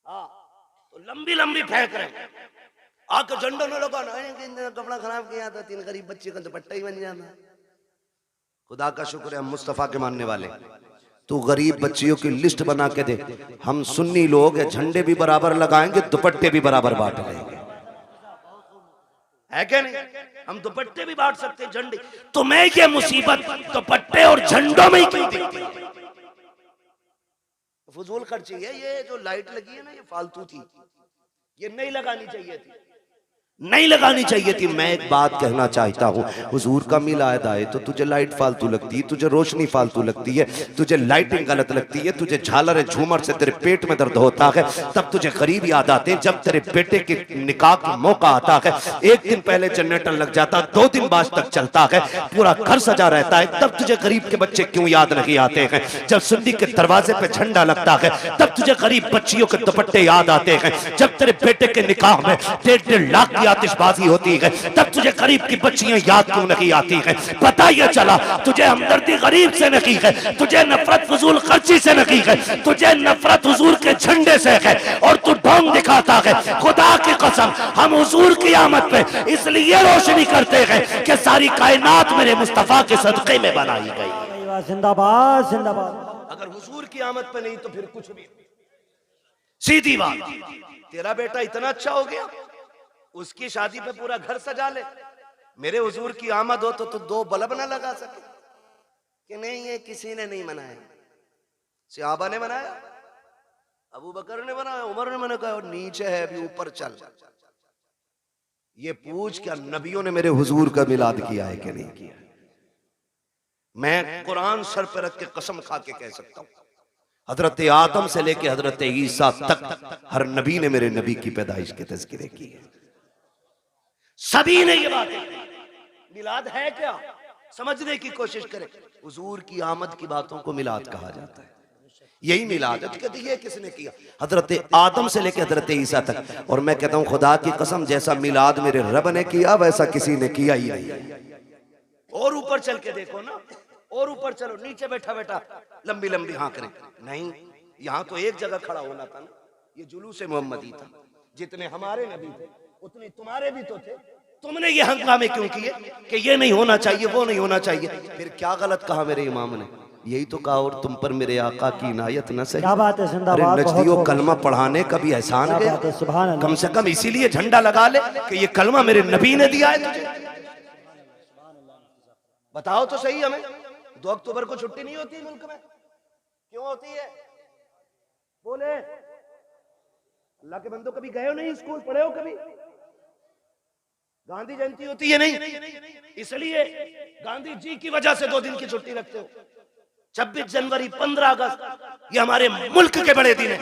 हाँ, तो लंबी लंबी फेंक रहे, आके झंडों में लोग कपड़ा खराब किया था, 3 गरीब बच्चे का दुपट्टा ही बन जाना। खुदा का शुक्र है हम मुस्तफा के मानने वाले। तू गरीब बच्चियों की लिस्ट बना के दे, हम सुन्नी लोग हैं, झंडे भी बराबर लगाएंगे, दुपट्टे भी बराबर बांट लेंगे, है क्या नहीं? हम दुपट्टे भी बांट सकते, झंडे। तो मैं ये मुसीबत दुपट्टे और झंडों में ही क्यों दिखती? फजूल खर्ची है। ये जो लाइट लगी है ना, ये फालतू थी, ये नहीं लगानी चाहिए थी। नहीं लगानी चाहिए थी। मैं एक बात कहना चाहता हूँ, हुजूर का मिलाद आए तो तुझे लाइट फालतू लगती है, तुझे रोशनी फालतू लगती है, तुझे लाइटिंग गलत लगती है, तुझे झालर झूमर से तेरे पेट में दर्द होता है, तब तुझे गरीब याद आते हैं। जब तेरे बेटे के निकाह का मौका आता है, एक दिन पहले जनरेटर लग जाता, 2 दिन बाद तक चलता है, पूरा घर सजा रहता है, तब तुझे गरीब के बच्चे क्यों याद नहीं आते हैं? जब सुन्नी के दरवाजे पे झंडा लगता है, तब तुझे गरीब बच्चियों के दुपट्टे याद आते हैं। जब तेरे बेटे के निकाह में 1.5 लाख की आतिशबाजी होती है, तब तुझे गरीब की बच्चियां याद क्यों नहीं आती हैं? पता ये चला तुझे हमदर्दी गरीब से नहीं है, तुझे नफरत फजूल खर्ची से नहीं है, तुझे नफरत हुजूर के झंडे से है, और तू ढोंग दिखाता है। खुदा की कसम, हम हुजूर की आमद पे इसलिए रोशनी करते हैं कि सारी कायनात मेरे मुस्तफा के सदक़े में बनाई गई। जिंदाबाद जिंदाबाद। अगर हुजूर की आमद पे नहीं तो फिर कुछ भी। सीधी बात, तेरा बेटा इतना अच्छा हो गया, उसकी शादी पे पूरा घर सजा ले, मेरे हुजूर की आमद हो तो 2 बल्ब ना लगा सके कि नहीं ये किसी ने नहीं मनाया, सहाबा ने मनाया, अबू बकर ने बनाया, उमर ने मना, कहा नीचे है अभी ऊपर चल। ये पूछ क्या नबियों ने मेरे हुजूर का मिलाद किया है कि नहीं किया? मैं कुरान सर पे रख के कसम खा के कह सकता हूं, हजरत आदम से लेके हजरत ईसा तक हर नबी ने मेरे नबी की पैदाइश के तज़किरे की है। सभी ने ये बात की। मिलाद है क्या, समझने की कोशिश करें। हुजूर की आमद की बातों को मिलाद कहा जाता है, यही मिलाद है। कहते ये किसने किया? हजरत आदम से लेकर हजरत ईसा तक। और मैं कहता हूं खुदा की कसम, जैसा मिलाद मेरे रब ने किया वैसा किसी ने किया ही नहीं। और ऊपर चल के देखो ना, और ऊपर चलो, नीचे बैठा बैठा लंबी लंबी हाँ करें नहीं, यहाँ तो एक जगह खड़ा होना था ना। ये जुलूस मोहम्मदी था, जितने हमारे नबी थे उतने तुम्हारे भी तो थे। तुमने ये हंगामे क्यों किए कि ये नहीं होना चाहिए, वो नहीं होना चाहिए? फिर क्या गलत कहा मेरे इमाम ने? यही तो कहा, और तुम पर मेरे आका की इनायत न सही। क्या बात है, जिंदाबाद। नजदियों कलमा पढ़ाने का भी एहसान गया, कम से कम इसीलिए झंडा लगा ले कि ये कलमा मेरे नबी ने दिया है तुझे। बताओ तो सही हमें, 2 अक्टूबर को छुट्टी नहीं होती मुल्क में, क्यों होती है? बोले अल्लाह के बंदो, कभी गए हो नहीं स्कूल, पढ़े हो कभी? गांधी जयंती होती है नहीं, इसलिए गांधी जी की वजह से 2 दिन की छुट्टी रखते हो। 26 जनवरी, 15 अगस्त, ये हमारे मुल्क के बड़े दिन है,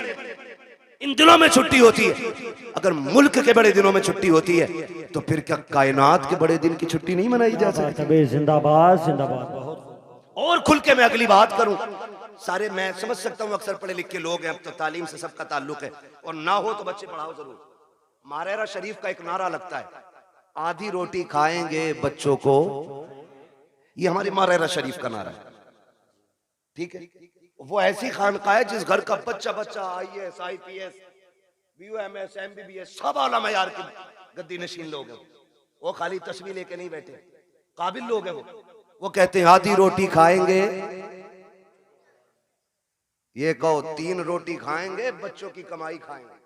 इन दिनों में छुट्टी होती है। अगर मुल्क के बड़े दिनों में छुट्टी होती है तो फिर क्या कायनात के बड़े दिन की छुट्टी नहीं मनाई जा सकती? जिंदाबाद जिंदाबाद। और खुल के मैं अगली बात करूं, सारे मैं समझ सकता हूं अक्सर पढ़े लिखे लोग हैं, अब तो तालीम से सबका ताल्लुक है, और ना हो तो बच्चे पढ़ाओ जरूर। मारेरा शरीफ का एक नारा लगता है, आधी रोटी खाएंगे बच्चों को, ये हमारी मारेरा शरीफ का नारा है, ठीक है? वो ऐसी खानका है जिस घर का बच्चा बच्चा IAS IPS BUMS MBBS सब आला मयार के गद्दी नशीन लोग हैं। वो खाली तस्वीर लेके नहीं बैठे, काबिल लोग हैं वो कहते हैं आधी रोटी खाएंगे, ये कहो 3 रोटी खाएंगे, बच्चों की कमाई खाएंगे।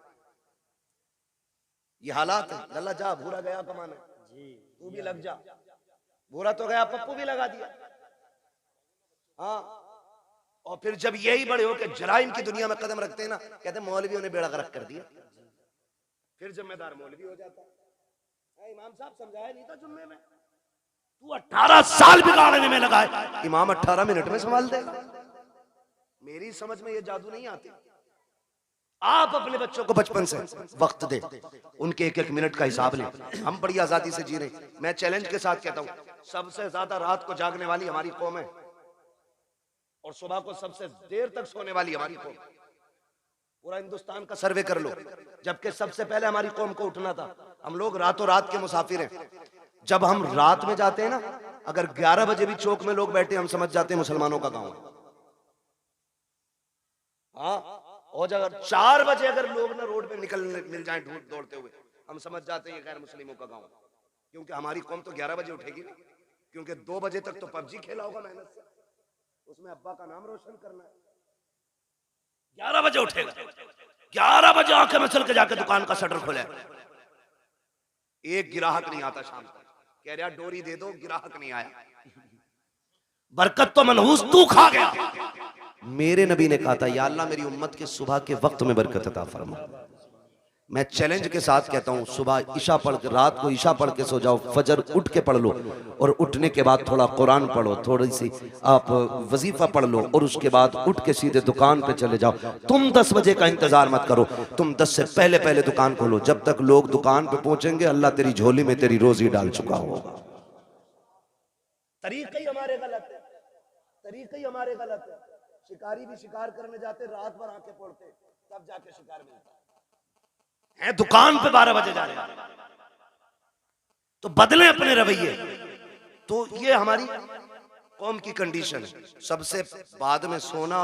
ये हालात है। लल्ला जा, भूरा गया कमाने, तू भी लग जा। भूरा तो गया, पप्पू भी लगा दिया। हाँ, और फिर जब यही बड़े होकर जराइम की दुनिया में कदम रखते हैं ना, कहते हैं मौलवियों ने बेड़ा गर्क कर दिया, फिर जिम्मेदार मौलवी हो जाता है। इमाम साहब समझाया नहीं था जुम्मे में, तू 18 साल बिगाड़ने में लगा है, इमाम 18 मिनट में संभाल देगा। मेरी समझ में ये जादू नहीं आती। आप अपने बच्चों को बचपन से वक्त दे, उनके 1-1 मिनट का हिसाब लें। हम बड़ी आजादी से जी रहे। मैं चैलेंज के साथ कहता हूं, सबसे ज्यादा रात को जागने वाली हमारी कौम है, और सुबह को सबसे देर तक सोने वाली हमारी कौम। पूरा हिंदुस्तान का सर्वे कर लो, जबकि सबसे पहले हमारी कौम को उठना था। हम लोग रातों रात के मुसाफिर हैं। जब हम रात में जाते हैं ना, अगर 11 बजे भी चौक में लोग बैठे, हम समझ जाते हैं मुसलमानों का गांव है। हाँ, और अगर 4 बजे अगर लोग ना रोड पे निकल मिल जाएं दौड़ते हुए, हम समझ जाते हैं ये गैर मुस्लिमों का गांव, क्योंकि हमारी कौम तो 11 बजे उठेगी ना, क्योंकि 2 बजे तक तो पबजी खेला होगा मेहनत से, उसमें अब्बा का नाम रोशन करना है। 11 बजे उठेगा, 11 बजे आंखें में चल के जाके दुकान का शटर खोले, एक गिराहक नहीं आता शाम तक, कह रहा डोरी दे दो, गिराहक नहीं आया। बरकत तो मनहूस तू खा गया। मेरे नबी ने कहा था, या अल्लाह मेरी उम्मत के सुबह के वक्त में बरकत अता फरमा। मैं चैलेंज के साथ कहता हूँ, सुबह ईशा पढ़ के, रात को ईशा पढ़ के सो जाओ, फजर उठ के पढ़ लो, और उठने के बाद थोड़ा कुरान पढ़ो, थोड़ी सी आप वजीफा पढ़ लो, और उसके बाद उठ के सीधे दुकान पे चले जाओ। तुम 10 बजे का इंतजार मत करो, तुम 10 से पहले पहले दुकान खोलो। जब तक लोग दुकान पे पहुंचेंगे, अल्लाह तेरी झोली में तेरी रोजी डाल चुका होगा। तरीका ही हमारे गलत है, तरीका ही हमारे गलत है। शिकारी भी शिकार करने जाते, रात भर आंखें फोड़ते, तब जाके शिकार मिलता है। दुकान पे 12 बजे जा रहे हैं, तो बदले अपने रवैये। तो ये हमारी कौम की कंडीशन है, सबसे बाद में सोना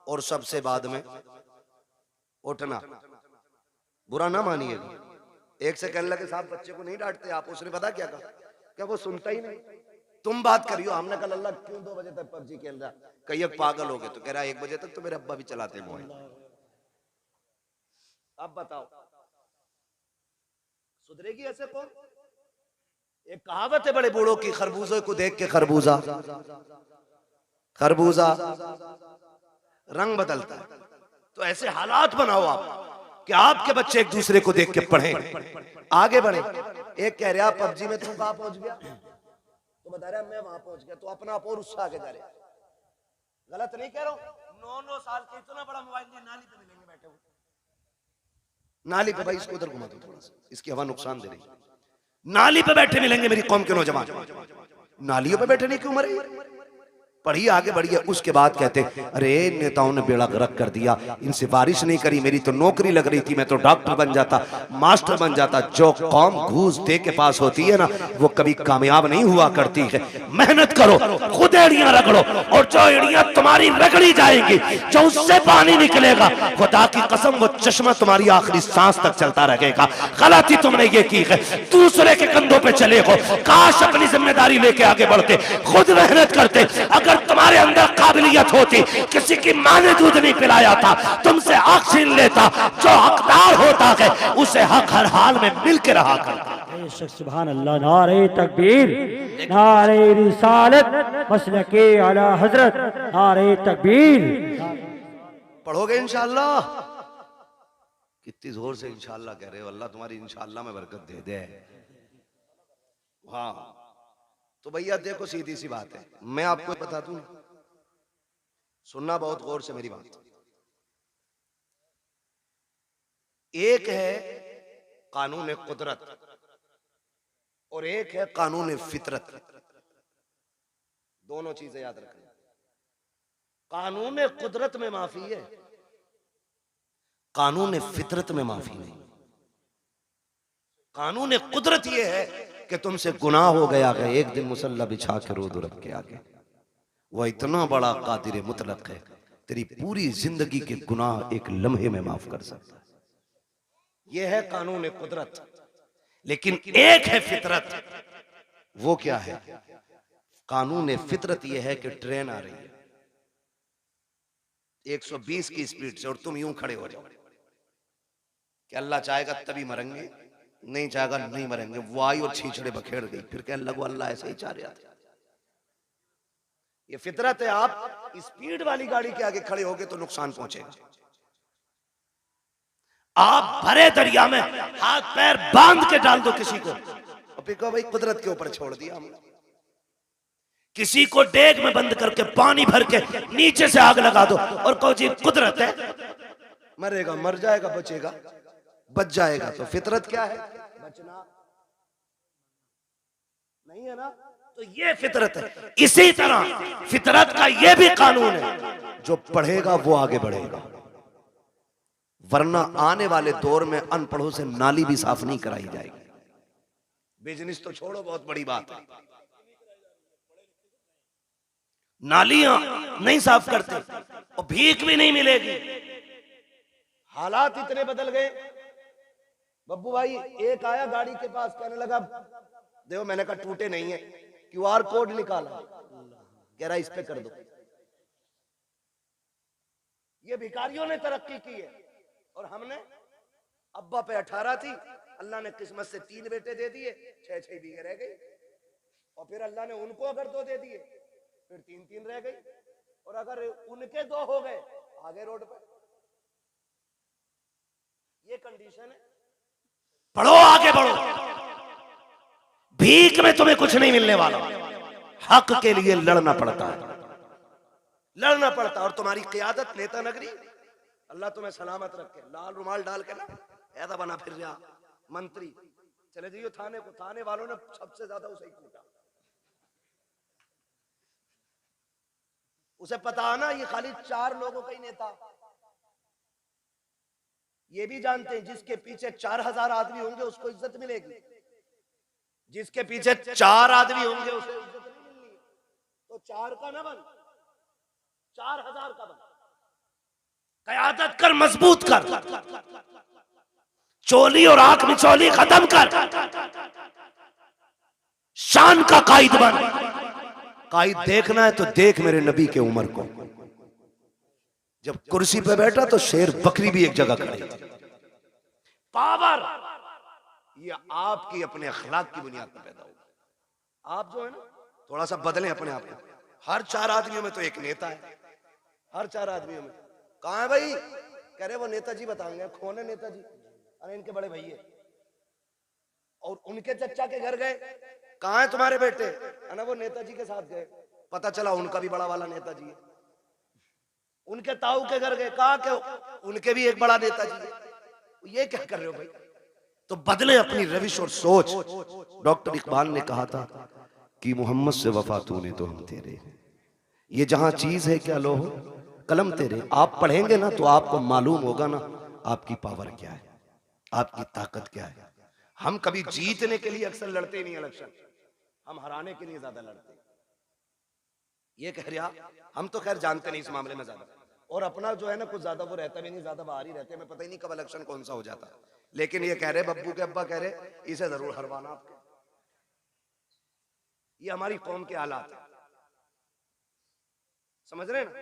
और सबसे बाद में उठना। बुरा ना मानिएगा, एक से कहने लगे साहब बच्चे को नहीं डांटते आप, उसने पता क्या कहा, क्या वो सुनता ही नहीं। तुम बात करियो, हमने कल अल्लाह क्यों 2 बजे तक पबजी खेल रहा, कई पागल हो गए, तो कह रहा 1 बजे तक तो मेरे अब्बा भी चलाते मोबाइल। अब बताओ सुधरेगी ऐसे कौन? एक कहावत है बड़े बूढ़ों की, खरबूजे को देख के खरबूजा खरबूजा रंग बदलता है। तो ऐसे हालात बनाओ आप कि आपके बच्चे एक दूसरे को देख के पढ़ें, आगे बढ़े। एक कह रहा पबजी में तू कहां पहुंच गया, तो बता रहा मैं वहां पहुंच गया, तो अपना आप और उससे आगे जा रहे। गलत नहीं कह रहा हूं। 9-9 साल के इतना बड़ा मोबाइल लिए नाली पे मिलेंगे बैठे हुए, नाली पे। भाई इसको उधर घुमा दो थोड़ा सा, इसकी हवा नुकसान दे रही। नाली पे बैठे मिलेंगे मेरी कौम के नौजवान, नालियों पे बैठे नहीं क्यों मरे। पढ़िए, आगे बढ़िए। उसके बाद कहते अरे नेताओं ने बेड़ा गर्क कर दिया, इनसे बारिश नहीं करी, मेरी तो नौकरी लग रही थी, मैं तो डॉक्टर बन जाता, मास्टर बन जाता। जो कौम घूस दे के पास होती है ना, वो कभी कामयाब नहीं हुआ करती है। मेहनत करो, खुद एड़ियां रगड़ो, और जो एड़ियां तुम्हारी रगड़ी जाएंगी, जो उससे पानी निकलेगा, खुदा की कसम वो चश्मा तुम्हारी आखिरी सांस तक चलता रहेगा। गलती तुमने ये की है, दूसरे के कंधों पे चले हो। काश अपनी जिम्मेदारी लेके आगे बढ़ते, खुद मेहनत करते। अगर तुम्हारे अंदर काबिलियत होती, किसी की मां ने दूध नहीं पिलाया था, तुमसे हक छीन लेता, जो हकदार होता है उसे हक हर हाल में मिल के रहा करता। सुभान अल्लाह। नारे तकबीर, नारे रिसालत, मसलके आला हजरत, नारे तकबीर। पढ़ोगे इंशाअल्लाह? कितनी जोर से इंशाअल्लाह कह रहे हो, अल्लाह तुम्हारी इंशाअल्लाह में बरकत दे दे। हाँ तो भैया देखो, सीधी सी बात है, मैं आपको बता दूं, सुनना बहुत गौर से मेरी बात। एक है कानून कुदरत और एक है कानून फितरत। दोनों चीजें याद रखना। कानून कुदरत में माफी है, कानून फितरत में माफी नहीं। कानून कुदरत यह है कि तुमसे गुनाह हो गया है, एक दिन मुसल्ला बिछा के रो दो रब के आगे। वह इतना बड़ा कादिर मुतलक है, तेरी पूरी जिंदगी के गुनाह एक लम्हे में माफ कर सकता है। यह है कानून कुदरत। लेकिन एक है फितरत। वो क्या है? कानून फितरत यह है कि ट्रेन आ रही है 120 की स्पीड से, और तुम यूं खड़े हो जाओ कि अल्लाह चाहेगा तभी मरेंगे, नहीं चाहेगा नहीं मरेंगे। वो आई और छींचड़े बखेड़ गई, फिर कहने लगो अल्लाह ऐसे ही चाह रहा था। ये फितरत है। आप स्पीड वाली गाड़ी के आगे खड़े होगे तो नुकसान पहुंचेगा। आप भरे दरिया में हाथ पैर बांध के डाल दो किसी को, और फिर कहो भाई कुदरत के ऊपर छोड़ दिया हमने। किसी को डेग में बंद करके पानी भर के नीचे से आग लगा दो और कहो जी कुदरत है, मरेगा मर जाएगा, बचेगा बच जाएगा। तो फितरत क्या है? बचना नहीं है ना। तो ये फितरत है। इसी तरह फितरत का ये भी कानून है, जो पढ़ेगा वो आगे बढ़ेगा, वरना आने वाले दौर में अनपढ़ों से नाली भी साफ नहीं कराई जाएगी। बिजनेस तो छोड़ो, बहुत बड़ी बात है, नालियां नहीं साफ करते और भीख भी नहीं मिलेगी। हालात इतने बदल गए। बब्बू भाई एक आया गाड़ी के पास, कहने लगा देखो, मैंने कहा टूटे नहीं है, QR कोड निकाला, कह रहा इस पे कर दो। ये भिखारियों ने तरक्की की है, और हमने अब्बा पे 18 थी, अल्लाह ने किस्मत से 3 बेटे दे दिए, 6-6 बीघे रह गई। और फिर अल्लाह ने उनको अगर 2 दे दिए, फिर 3-3 रह गई। और अगर उनके 2 हो गए, आगे रोड पे ये कंडीशन है। पढ़ो, आगे बढ़ो। भीख में तुम्हें कुछ नहीं मिलने वाला, हक के लिए लड़ना पड़ता है, लड़ना पड़ता है। और तुम्हारी क़ियादत नेता नगरी, अल्लाह तुम्हें सलामत रखे, लाल रुमाल डाल के ना ऐसा बना फिर रहा मंत्री, चले जाइए थाने को, थाने वालों ने सबसे ज्यादा उसे ही कूटा। उसे पता है ना ये खाली 4 लोगों का ही नेता। ये भी जानते हैं जिसके पीछे 4000 आदमी होंगे उसको इज्जत मिलेगी, जिसके पीछे 4 आदमी होंगे उसे इज्जत नहीं मिलनी। तो 4 का ना बन, 4000 का बन, क़यादत कर, मजबूत कर, चोली और आंख में चोली खत्म कर, शान का कायद बन। कायद देखना है तो देख मेरे नबी के उमर को, जब कुर्सी पे बैठा तो शेर बकरी भी एक जगह खड़ी थी। पावर ये आपकी अपने अखलाक की बुनियाद पर पैदा होगा। आप जो है ना थोड़ा सा बदलें अपने आप को। हर 4 आदमियों में तो एक नेता है, हर 4 आदमियों में। कहां है भाई? कह रहे वो नेताजी बताएंगे। कौन है नेताजी? अरे इनके बड़े भैया। और उनके चचा के घर गए, कहां है तुम्हारे बेटे? अरे वो नेताजी के साथ गए, पता चला उनका भी बड़ा वाला नेताजी है। उनके ताऊ के घर गए, कहा के उनके भी एक बड़ा नेताजी है। ये क्या कर रहे हो भाई? तो बदले अपनी रविश और सोच। डॉक्टर इकबाल ने कहा था कि मोहम्मद से वफा तूने तो हम तेरे, ये जहां चीज है क्या लो कलम तेरे। आप पढ़ेंगे ना तो आपको मालूम होगा ना आपकी पावर क्या है, आपकी ताकत क्या है। हम कभी जीतने के लिए अक्सर लड़ते नहीं इलेक्शन, हम हराने के लिए ज्यादा लड़ते। ये कह रहा, हम तो खैर जानते नहीं इस मामले में ज्यादा, और अपना जो है ना कुछ ज्यादा वो रहता भी नहीं, ज्यादा बाहर ही रहते। हमें पता ही नहीं कब इलेक्शन कौन सा हो जाता। लेकिन ये कह रहे, बब्बू के अब्बा कह रहे इसे जरूर हरवाना आपके। ये हमारी कौम के हालात है, समझ रहे हैं ना?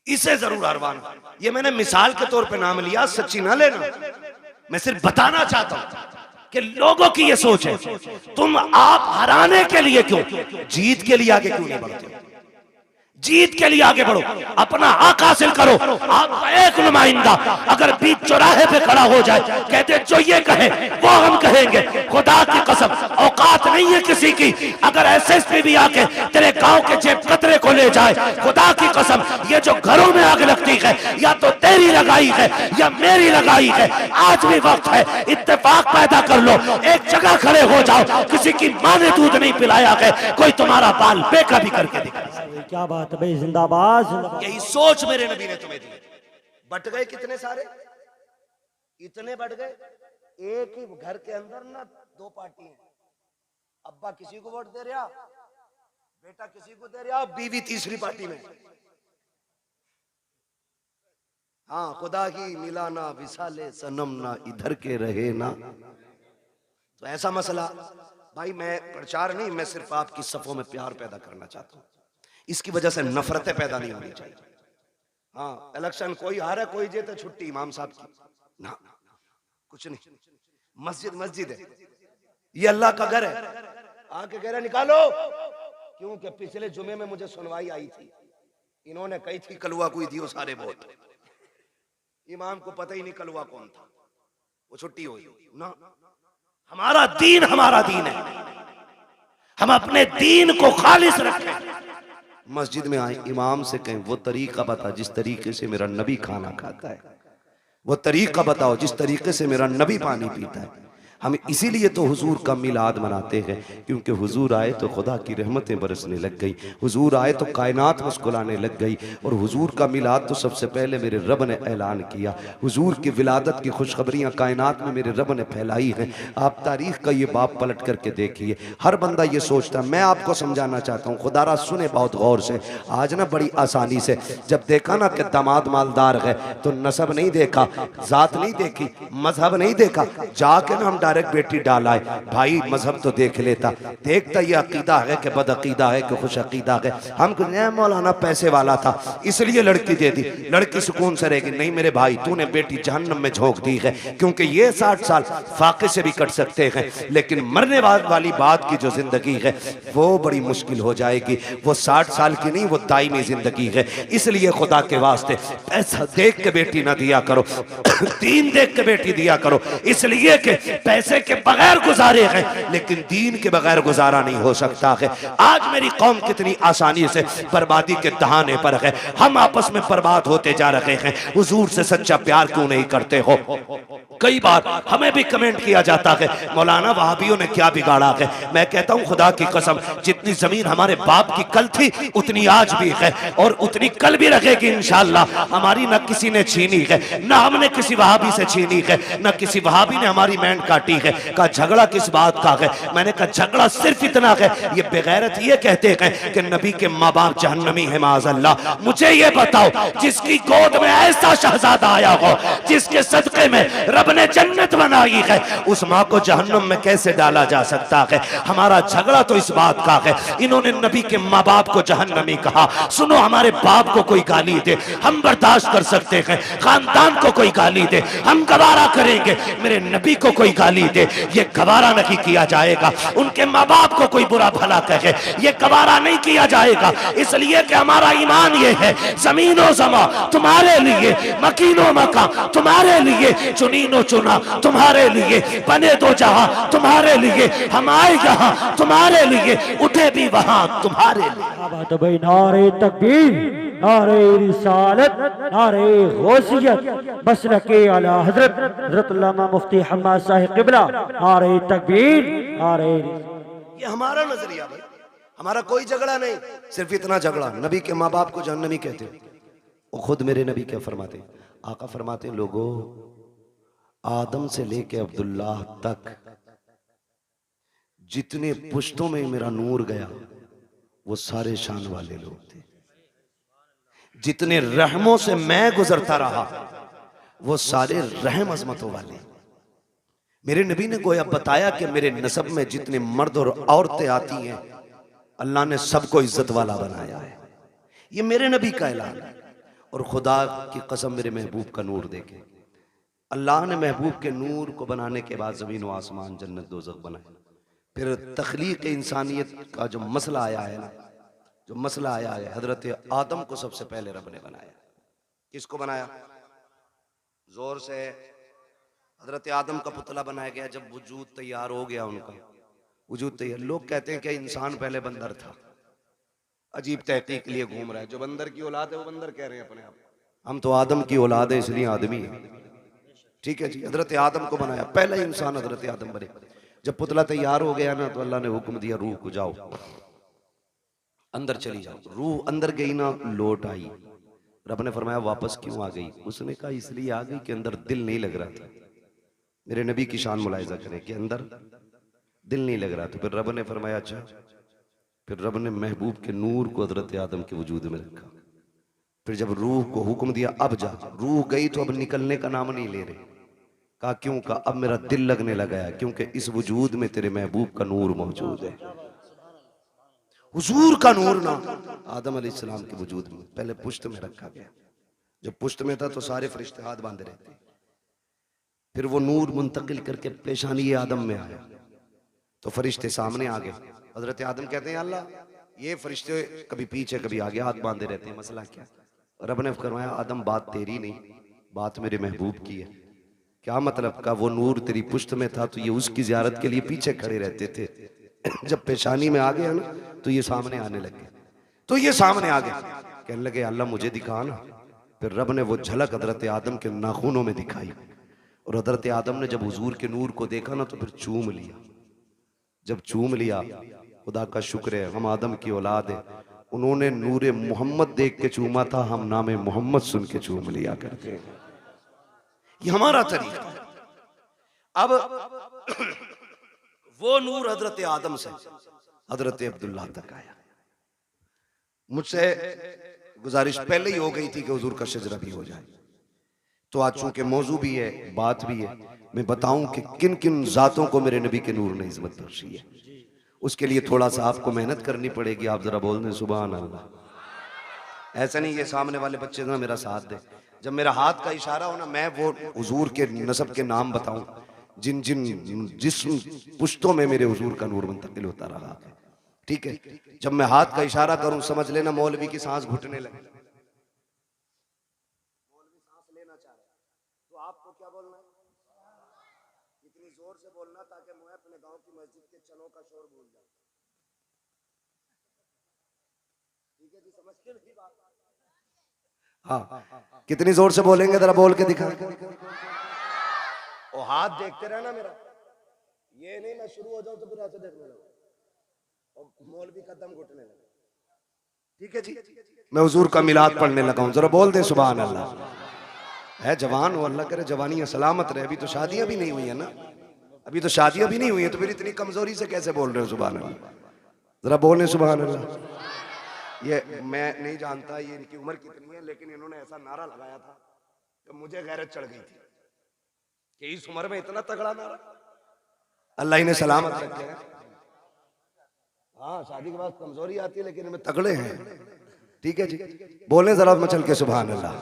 इसे जरूर हरवाना। ये मैंने मिसाल के तौर पे नाम लिया, सच्ची ना लेना। मैं सिर्फ बताना चाहता हूं कि लोगों की ये सोच है, तुम आप हराने के लिए क्यों, जीत के लिए आगे क्यों नहीं बढ़ते? जीत के लिए आगे बढ़ो, अपना हक हासिल करो। आपका एक नुमाइंदा अगर बीच चौराहे पे खड़ा हो जाए, कहते जो ये कहे वो हम कहेंगे, खुदा की कसम औकात नहीं है किसी की। अगर एसएसपी भी आके तेरे गांव के जेब कतरे को ले जाए, खुदा की कसम ये जो घरों में आग लगती है या तो तेरी लगाई है या मेरी लगाई है। आज भी वक्त है, इत्तेफाक पैदा कर लो, एक जगह खड़े हो जाओ। किसी की माँ ने दूध नहीं पिलाया है, कोई तुम्हारा बाल बेका भी करके दिखा। क्या बात है भाई, जिंदाबाद जिंदाबाद। यही सोच मेरे नबी ने तुम्हें दी। बट गए कितने सारे, इतने बढ़ गए। एक ही घर के अंदर ना 2 पार्टी हैं। अब्बा किसी को वोट दे रहा, बेटा किसी को दे रहा, बीवी तीसरी पार्टी में। हाँ, खुदा की मिला ना विसाले सनम ना इधर के रहे ना। तो ऐसा मसला भाई, मैं प्रचार नहीं, मैं सिर्फ आपकी सफों में प्यार पैदा करना चाहता हूं। इसकी वजह से नफरतें पैदा नहीं होनी चाहिए। हाँ, इलेक्शन कोई हारे कोई जीते, छुट्टी इमाम साहब की ना, कुछ नहीं। मस्जिद मस्जिद है, ये अल्लाह का घर है। आके कह रहे निकालो, क्योंकि पिछले जुमे में मुझे सुनवाई आई थी, इन्होंने कही थी कलुआ कोई दियो सारे वोट। इमाम को पता ही नहीं कलुआ कौन था, वो छुट्टी हुई ना। हमारा दीन है, हम अपने दीन को खालिस रखें। मस्जिद में आए, इमाम से कहें वो तरीका बता जिस तरीके से मेरा नबी खाना खाता है, वो तरीका बताओ जिस तरीके से मेरा नबी पानी पीता है। हम इसीलिए तो हुजूर का मिलाद मनाते हैं, क्योंकि हुजूर आए तो खुदा की रहमतें बरसने लग गई, हुजूर आए तो कायनात मुस्कुराने लग गई। और हुजूर का मिलाद तो सबसे पहले मेरे रब ने ऐलान किया। हुजूर की विलादत की खुशखबरियाँ कायनात में मेरे रब ने फैलाई हैं। आप तारीख का ये बाब पलट करके देखिए, हर बंदा ये सोचता, मैं आपको समझाना चाहता हूँ, खुदारा सुने बहुत गौर से। आज ना बड़ी आसानी से जब देखा ना कि दामाद मालदार है तो नसब नहीं देखा, जात नहीं देखी, मजहब नहीं देखा, जाके ना हम डायरेक्ट बेटी डाला है। भाई मजहब तो देख लेता, देखता ये अकीदा है कि बद अकीदा है कि खुश अकीदा है। हम कुछ नया मौलाना पैसे वाला था इसलिए लड़की दे दी, लड़की सुकून से रहेगी। नहीं मेरे भाई, तूने बेटी जहन्नम में झोंक दी है, क्योंकि ये 60 साल फाके से भी कट सकते हैं, लेकिन मरने वाली बात की जो जिंदगी है वो बड़ी मुश्किल हो जाएगी। वो 60 साल की नहीं, वो दायमी जिंदगी है। इसलिए खुदा के वास्ते पैसा देख के बेटी ना दिया करो, दीन देख के बेटी दिया करो, इसलिए कि पैसे के बगैर गुजारे हैं, लेकिन दीन के बगैर गुजारा नहीं हो सकता है। आज मेरी कौम कितनी आसानी से बर्बादी के दहाने पर है, हम आपस में बर्बाद होते जा रहे हैं। हुजूर से सच्चा प्यार क्यों नहीं करते हो? कई बार हमें भी कमेंट किया जाता है मौलाना वहाबियों ने क्या बिगाड़ा है। मैं कहता हूं खुदा की कसम, जितनी जमीन हमारे बाप की कल थी उतनी आज भी है और उतनी कल भी रहेगी इंशाअल्लाह। हमारी न किसी ने छीनी है, न हमने किसी वहाबी से छीनी है, न किसी वहाबी ने हमारी मैंड काटी है। का झगड़ा किस बात का है? मैंने कहा झगड़ा सिर्फ इतना है, ये बेगैरत ये कहते हैं कि नबी के माँ बाप जहन्नमी है माज़अल्लाह। मुझे ये बताओ, जिसकी गोद में ऐसा शहजादा आया हो, जिसके सदके में रब ने जन्नत बनाई है, उस माँ को जहन्नम में कैसे डाला जा सकता है? हमारा झगड़ा तो इस बात का है, इन्होंने नबी के माँ बाप को जहन्नमी कहा। सुनो, हमारे बाप को कोई गाली दे हम बर्दाश्त कर सकते हैं, खानदान को कोई गाली दे हम गवारा करेंगे, मेरे नबी को कोई गाली दे ये गवारा नहीं किया जाएगा। उनके माँ बाप को कोई बुरा भला कहे ये गवारा नहीं किया जाएगा, इसलिए कि हमारा ईमान ये है, जमीनो जमा तुम्हारे लिए, मकीनो मका तुम्हारे लिए, चुनीनो चुना तुम्हारे लिए, बने दो जहां तुम्हारे लिए, हम आए यहाँ तुम्हारे लिए, उठे भी वहां तुम्हारे लिए। तो भाई नारे तकबीर, नारे रिसालत, नारे गौसियत, मसलके आला हजरत हजरत अल्लामा मुफ्ती हम्माद साहिब क़िबला, नारे तकबीर, नारे। ये हमारा नजरिया भाई, हमारा कोई झगड़ा नहीं, सिर्फ इतना झगड़ा नबी के माँ बाप को जहन्नमी कहते हैं। वो खुद मेरे नबी क्या फरमाते? आका फरमाते, लोगों आदम से लेके अब्दुल्लाह तक जितने पुश्तों में मेरा नूर गया वो सारे शान वाले लोग थे। जितने रहमों से मैं गुजरता रहा वो सारे रहम अजमतों वाले। मेरे नबी ने गोया बताया कि मेरे नसब में जितने मर्द और औरतें आती हैं अल्लाह ने सबको इज्जत वाला बनाया है। ये मेरे नबी का ऐलान है। और खुदा की कसम मेरे महबूब का नूर देखे, अल्लाह ने महबूब के नूर को बनाने के बाद ज़मीन व आसमान जन्नत दोज़ख बनाए। फिर तख्लीक इंसानियत का जो मसला आया है ना, जो मसला आया है, हजरत आदम को सबसे पहले रब ने बनाया। किसको बनाया? जोर से। हजरत आदम का पुतला बनाया गया। जब वजूद तैयार हो गया, उनका वजूद तैयार, लोग कहते हैं कि इंसान पहले बंदर था। अजीब तहकीक के लिए घूम रहा है, जो बंदर की औलाद है वो बंदर कह रहे हैं अपने आप। हम तो आदम की औलाद है इसलिए आदमी है। ठीक है जी, हजरत आदम को बनाया, पहला इंसान हजरत आदम बने। जब पुतला तैयार हो गया ना तो अल्लाह ने हुक्म दिया, रूह को जाओ अंदर चली जाओ। रूह अंदर गई ना, लौट आई। रब ने फरमाया वापस क्यों आ गई? उसने कहा इसलिए आ गई कि अंदर दिल नहीं लग रहा था। मेरे नबी की शान मुलाहिजा करें कि अंदर दिल नहीं लग रहा था। फिर रब ने फरमाया अच्छा। फिर रब ने महबूब के नूर को हजरत आदम के वजूद में रखा। फिर जब रूह को हुक्म दिया अब जा, रूह गई तो अब निकलने का नाम नहीं ले रहे। कहा क्यों? कहा अब मेरा दिल लगने लगा है, क्योंकि इस वजूद में तेरे महबूब का नूर मौजूद है। हुजूर का नूर ना आदम अलैहिस्सलाम के वजूद में पहले पुश्त में रखा गया। जब पुश्त में था तो सारे फरिश्ते हाथ बांधे रहते। फिर वो नूर मुंतकिल करके पेशानी आदम में आया तो फरिश्ते सामने आ गए। हजरत आदम कहते हैं अल्लाह ये फरिश्ते कभी पीछे कभी आगे हाथ बांधे रहते हैं, मसला क्या? रब ने फरमाया आदम बात तेरी नहीं, बात मेरे महबूब की है। क्या मतलब? का वो नूर तेरी पुश्त में था तो ये उसकी जियारत के लिए पीछे खड़े रहते थे। जब पेशानी में आ गया ना तो ये सामने आने लगे, तो ये सामने आ गए। कहने लगे अल्लाह मुझे दिखा ना। फिर रब ने वो झलक हजरत आदम के नाखूनों में दिखाई और हजरत आदम ने जब हुजूर के नूर को देखा ना तो फिर चूम लिया। जब चूम लिया, खुदा का शुक्र है हम आदम की औलाद है, उन्होंने नूरे मोहम्मद देख के चूमा था, हम नामे मोहम्मद सुन के चूम लिया करते हैं। ये हमारा तरीका है। अब वो नूर हजरत आदम से हजरत अब्दुल्लाह तक आया। मुझसे गुजारिश पहले ही हो गई थी कि हुजूर का शजरा भी हो जाए, तो आज चूंकि मौजू भी है, बात भी है, मैं बताऊं कि किन किन जातों को मेरे नबी के नूर ने इज्जत बख्शी है। उसके लिए थोड़ा सा आपको मेहनत करनी पड़ेगी। आप जरा बोल दें सुभान अल्लाह। ऐसा नहीं ये सामने वाले बच्चे ना मेरा साथ दे, जब मेरा हाथ का इशारा हो ना, मैं वो हुजूर के नसब के नाम बताऊं जिन जिन जिस पुश्तों में मेरे हुजूर का नूर मुंतकिल होता रहा है। ठीक है, जब मैं हाथ का इशारा करूं समझ लेना मौलवी की सांस घुटने लगे। मौलवी सांस लेना चाह रहे तो आपको क्या बोलना है? इतनी जोर से बोलना ताकि मैं अपने गांव की मस्जिद के चनों का शोर भूल जाऊं। ठीक है जी, समझ के नहीं बात? हाँ, कितनी जोर से बोलेंगे जरा बोल के दिखा। और हाथ देखते रहना मेरा, ये नहीं मैं शुरू हो जाऊं तो फिर ऐसे देखने लगूं और मौलवी का दम घुटने लगे। ठीक है जी, मैं हुजूर का मिलाद पढ़ने लगा हूं, जरा बोल दे सुभान अल्लाह। है जवान हो, अल्लाह करे जवानियां सलामत रहे। अभी तो शादियां भी नहीं हुई है ना, अभी तो शादियां भी नहीं हुई है, तो फिर इतनी कमजोरी से कैसे बोल रहे हो सुभान अल्लाह? जरा बोले सुभान अल्लाह। ये मैं नहीं जानता ये इनकी उम्र कितनी है, लेकिन इन्होंने ऐसा नारा लगाया था कि मुझे गैरत चढ़ गई थी कि इस उम्र में इतना तगड़ा नारा। अल्लाह इन्हें सलामत रखे। हाँ, शादी के बाद कमजोरी आती है लेकिन इनमें तगड़े हैं। ठीक है जी, बोले जरा मचल के सुभान अल्लाह।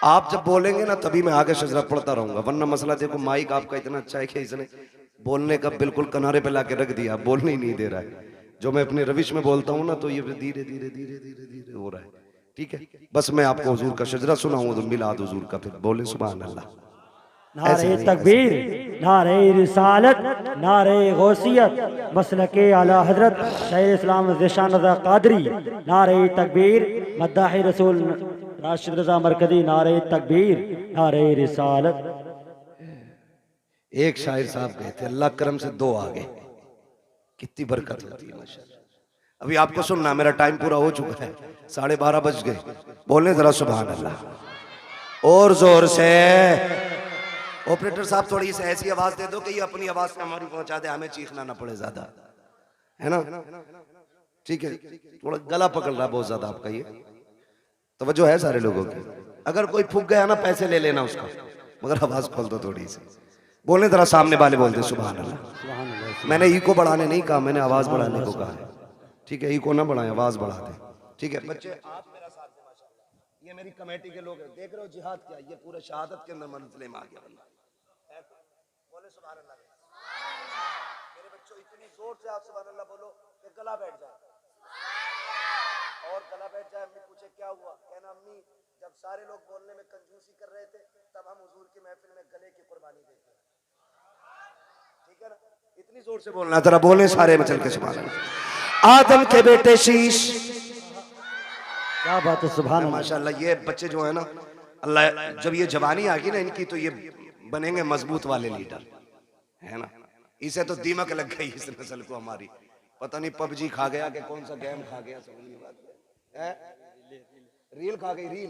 आप जब बोलेंगे ना तभी मैं आगे शजरा पढ़ता रहूंगा, वरना मसला देखो माइक आपका इतना अच्छा है कि इसने बोलने का बिल्कुल किनारे पे लाके रख दिया, बोलने ही नहीं दे रहा है। जो मैं अपने रविश में बोलता हूँ ना तो ये धीरे धीरे धीरे धीरे धीरे हो रहा है। ठीक है, बस मैं आपको हुजूर का शजरा सुनाऊंगा तो मिलाद हुजूर का, फिर बोले सुभान अल्लाह। नारे तकबीर, नारे रिसालत, नारे गौसियत, मसलके आला हजरत शाह इस्लाम ज़िशान रज़ा क़ादरी, नारे तकबीर, मद्दाह रसूल राशिद रज़ा मरकज़ी, नारे तकबीर, नारे रिसालत। एक शायर साहब गए थे, अल्लाह करम से दो आ गए। कितनी बरकत होती है माशाअल्लाह। अभी आपको सुनना, मेरा टाइम पूरा हो चुका है, 12:30 बज गए। बोले जरा सुभान अल्लाह और जोर से। ऑपरेटर साहब थोड़ी सी ऐसी आवाज दे दो कि ये अपनी आवाज से हमारी पहुंचा दे, हमें चीखना ना पड़े ज्यादा, है ना? ठीक है, थोड़ा गला पकड़ रहा बहुत ज्यादा आपका, ये तवज्जो है सारे लोगों की। अगर कोई फूक गया ना पैसे ले लेना उसका, मगर आवाज खोल दो थोड़ी सी। बोले जरा सामने वाले बोलते सुभान अल्लाह। मैंने ई को बढ़ाने नहीं कहा, मैंने आवाज बढ़ाने को कहा है। ठीक है, ई को ना बढ़ाएं, आवाज बढ़ा दें। ठीक है बच्चे, आप मेरा साथ दें माशाअल्लाह। ये मेरी कमेटी के लोग हैं, देख रहे हो जिहाद क्या, ये पूरे शहादत के अंदर मंजिले में आ गया बंदा। बोले सुभान अल्लाह। मेरे बच्चों इतनी जोर से आप सुभान अल्लाह बोलो कि गला बैठ जाए, और गला बैठ जाए। अम्मी पूछे क्या हुआ, कहना अम्मी जब सारे लोग बोलने में कंजूसी कर रहे थे तब हम हुजूर की महफिल में गले की कुर्बानी देते। ठीक है ना, इतनी जोर से बोलना, जरा बोले सारे मचल के सुभान अल्लाह। आदम के बेटे शीश, क्या बात है सुभान अल्लाह। माशाअल्लाह ये बच्चे जो है ना, अल्लाह जब ये जवानी आ गई ना इनकी तो ये बनेंगे मजबूत वाले लीडर, है ना? इसे तो दीमक लग गई इस नस्ल को हमारी, पता नहीं पबजी खा गया कि कौन सा गेम खा गया, रील खा गई,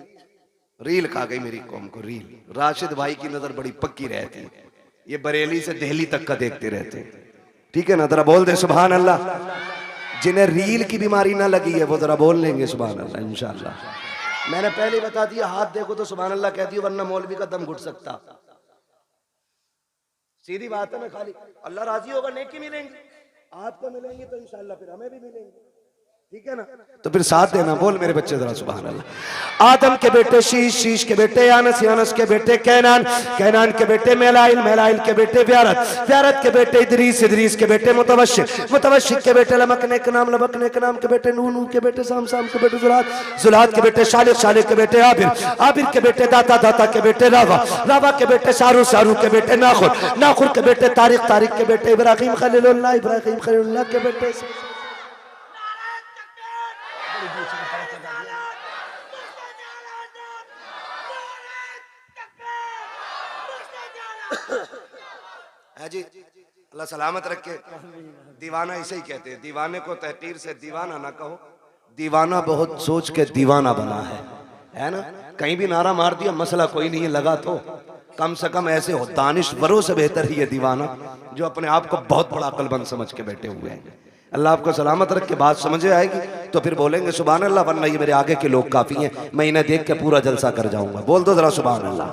रील खा गई मेरी कौम को, रील। राशिद भाई की नजर बड़ी पक्की रहती है, ये बरेली से दिल्ली तक का देखते रहते हैं। ठीक है ना, जरा बोल दे सुभान अल्लाह। जिन्हें रील की बीमारी ना लगी है वो जरा बोल लेंगे सुभान अल्लाह इंशाअल्लाह। मैंने पहले बता दिया, हाथ देखो तो सुभान अल्लाह कह दियो, वरना मौलवी का दम घुट सकता। सीधी बात है ना, खाली अल्लाह राजी होगा नेकी मिलेंगी, आपको मिलेंगी तो इंशाअल्लाह फिर हमें भी मिलेंगी। ठीक है ना, तो फिर साथ देना। बोल मेरे बच्चे जरा सुभान अल्लाह। आदम के बेटे शीश, शीश के बेटे यानस, यानस के बेटे कैनान, कैनान के बेटे मेलाइल, मेलाइल के बेटे व्यारत, व्यारत के बेटे इदरीस, इदरीस के बेटे मुतवशिक, मुतवशिक के बेटे लमकने के नाम, लमकने के नाम के बेटे नूह, नूह के बेटे साम, साम के बेटे जुलाद, जुलाद के बेटे शालिक, शालिक के बेटे आबिर, आबिर के बेटे दाता, दाता के बेटे रावा, रावा के बेटे शारू, शारू के बेटे नाखुर, नाखुर के बेटे तारिक, तारिक के बेटे इब्राहिम खलीलुल्लाह, इब्राहिम खलीलुल्लाह के बेटे। है जी, अल्लाह सलामत रखे। दीवाना इसे ही कहते हैं, दीवाने को तहकीर से दीवाना ना कहो, दीवाना बहुत सोच के दीवाना बना है ना? कहीं भी नारा मार दिया मसला कोई नहीं है लगा तो कम से कम ऐसे हो, दानिशवरों से बेहतर ही है दीवाना जो अपने आप को बहुत बड़ा अक्लमंद समझ के बैठे हुए हैं। अल्लाह आपको सलामत रख के बात समझे आएगी तो फिर बोलेंगे सुभान अल्लाह, वरना ये मेरे आगे के लोग काफी हैं, मैं इन्हें देख के पूरा जलसा कर जाऊंगा। बोल दो जरा सुभान अल्लाह।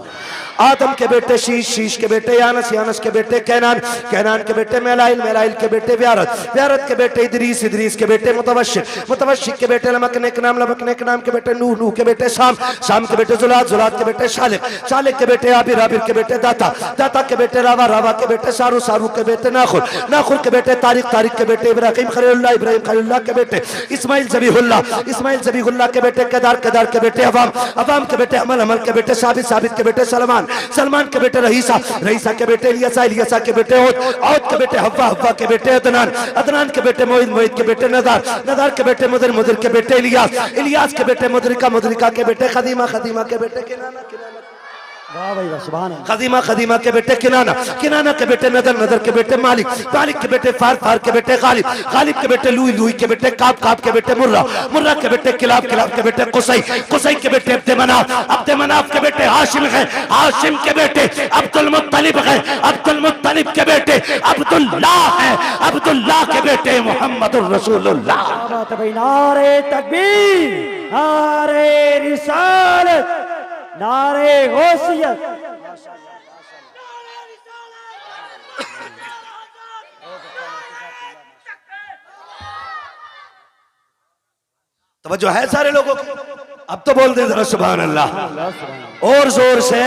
आदम के बेटे शीश, शीश के बेटे यानस, यानस के बेटे कैनान, कैनान के बेटे मेलाइल, मेलाइल के बेटे व्यारत, व्यारत के बेटे इदरीस, इदरीस के बेटे मुतवशिक, मुतवशिक के बेटे लमक नेक नाम, लमक नेक नाम के बेटे नूह, नूह के बेटे शाम, शाम के बेटे जुलाद, जुलाद के बेटे शालिक, शालिक के बेटे आबिर, आबिर के बेटे दाता, दाता के बेटे रावा, रावा के बेटे सारू, सारू के बेटे नाखुर, नाखुर के बेटे तारिक, तारिक के बेटे इब्राहिम खलीलुल्लाह, इब्राहिम खलीलुल्लाह के बेटे इस्माइल ज़बीहुल्लाह, इस्माइल ज़बीहुल्लाह के बेटे केदार, केदार के बेटे अवाम, अवाम के बेटे अमल, अमल के बेटे साबित, साबित के बेटे सलमान, सलमान के बेटे रहीसा, रहीसा के बेटे इलियासा, इलियासा के बेटे औद, औद के बेटे हव्वा, हव्वा के बेटे अदनान, अदनान के बेटे मोइद, मोइद के बेटे नदार, नदार के बेटे मुदर, मुदर के बेटे इलियास, इलियास के बेटे मुदरिका, मुदरिका के बेटे खदीमा, खदीमा के बेटे किनाना, किनाना वाह भाई वाह, सुभान अल्लाह। खदीमा, खदीमा के बेटे किनाना, किनाना के बेटे नदर, नदर के बेटे मालिक, मालिक के बेटे फार, फार के बेटे गालिब, गालिब के बेटे लुई, लुई के बेटे काब, काब के बेटे मुर्रा, मुर्रा के बेटे किलाब, किलाब के बेटे कुसै, कुसै के बेटे अब्दे मनाफ, अब्दे मनाफ के बेटे हाशिम है, हाशिम के बेटे अब्दुल मुत्तलिब है, अब्दुल मुत्तलिब के बेटे अब्दुल्लाह है, अब्दुल्लाह के बेटे मुहम्मदुर रसूलुल्लाह। क्या बात है भाई, नारे तकबीर, नारे रिसालत, नारे गौसियत। तवज्जो है सारे लोगों की? अब तो बोल दे जरा सुभान अल्लाह और जोर से।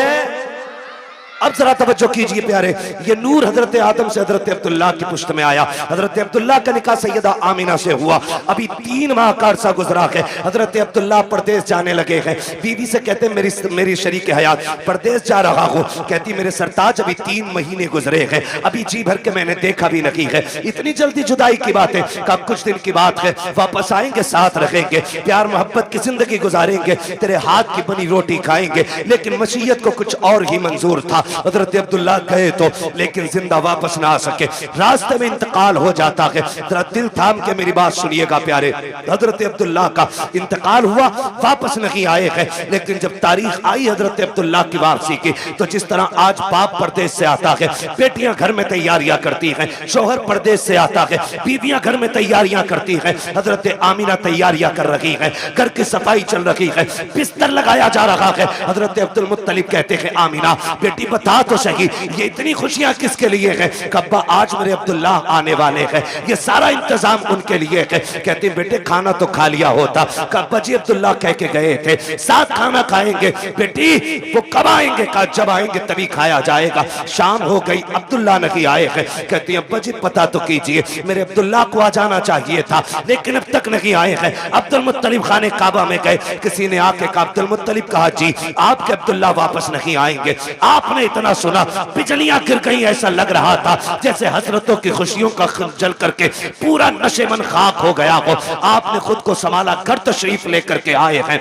अब जरा तवज्जो कीजिए प्यारे, ये नूर हजरत आदम से हजरत अब्दुल्लाह की पुश्त में आया। हजरत अब्दुल्लाह का निकाह सैयदा आमिना से हुआ। अभी 3 माह का अरसा गुजरा है। हजरत अब्दुल्लाह परदेश जाने लगे हैं। बीवी से कहते मेरी शरीक हयात परदेश जा रहा हूँ। कहती मेरे सरताज अभी 3 महीने गुजरे हैं, अभी जी भर के मैंने देखा भी नहीं है। इतनी जल्दी जुदाई की बात है? कब कुछ दिन की बात है, वापस आएंगे, साथ रहेंगे, प्यार मोहब्बत की जिंदगी गुजारेंगे, तेरे हाथ की बनी रोटी खाएंगे। लेकिन मसीयत को कुछ और ही मंजूर था। हजरत अब्दुल्लाह गए तो, लेकिन जिंदा वापस ना आ सके, रास्ते में इंतकाल हो जाता है। जरा दिल थाम के मेरी बात सुनिएगा प्यारे, हजरत अब्दुल्लाह का इंतकाल हुआ, वापस नहीं आए हैं। लेकिन जब तारीख आई हजरत अब्दुल्लाह की वापसी की, तो जिस तरह आज बाप परदेश से आता है, बेटियां घर में तैयारियां करती हैं, शोहर परदेश से आता है, बीवियां घर में तैयारियां करती हैं। हजरत आमिना तैयारियां कर रही हैं, घर की सफाई चल रही है, बिस्तर लगाया जा रहा है। हजरत अब्दुल मुत्तलिब कहते हैं आमिना बेटी बता तो सही, ये इतनी खुशियां किसके लिए हैं? कब्बा आज मेरे अब्दुल्लाह आने वाले हैं, ये सारा इंतजाम उनके लिए है। कहती बेटे खाना तो खा लिया होता। कब्बा जी अब्दुल्लाह कह के गए थे साथ खाना खाएंगे। बेटी वो कब आएंगे? कहा जब आएंगे तभी खाया जाएगा। शाम हो गई, अब्दुल्लाह नहीं आए हैं। कहती अब्बा जी पता तो कीजिए, मेरे अब्दुल्लाह को आ जाना चाहिए था, लेकिन अब तक नहीं आए हैं। अब्दुल मुत्तलिब खाने काबा में गए, किसी ने आके कहा अब्दुल मुत्तलिब कहा जी आपके अब्दुल्लाह वापस नहीं आएंगे। आपने इतना सुना, बिजलियां गिर गई, ऐसा लग रहा था जैसे हजरतों की खुशियों का जल करके पूरा नशेमन खाक हो गया हो। आपने खुद को संभाला, घर तशरीफ लेकर के आए हैं।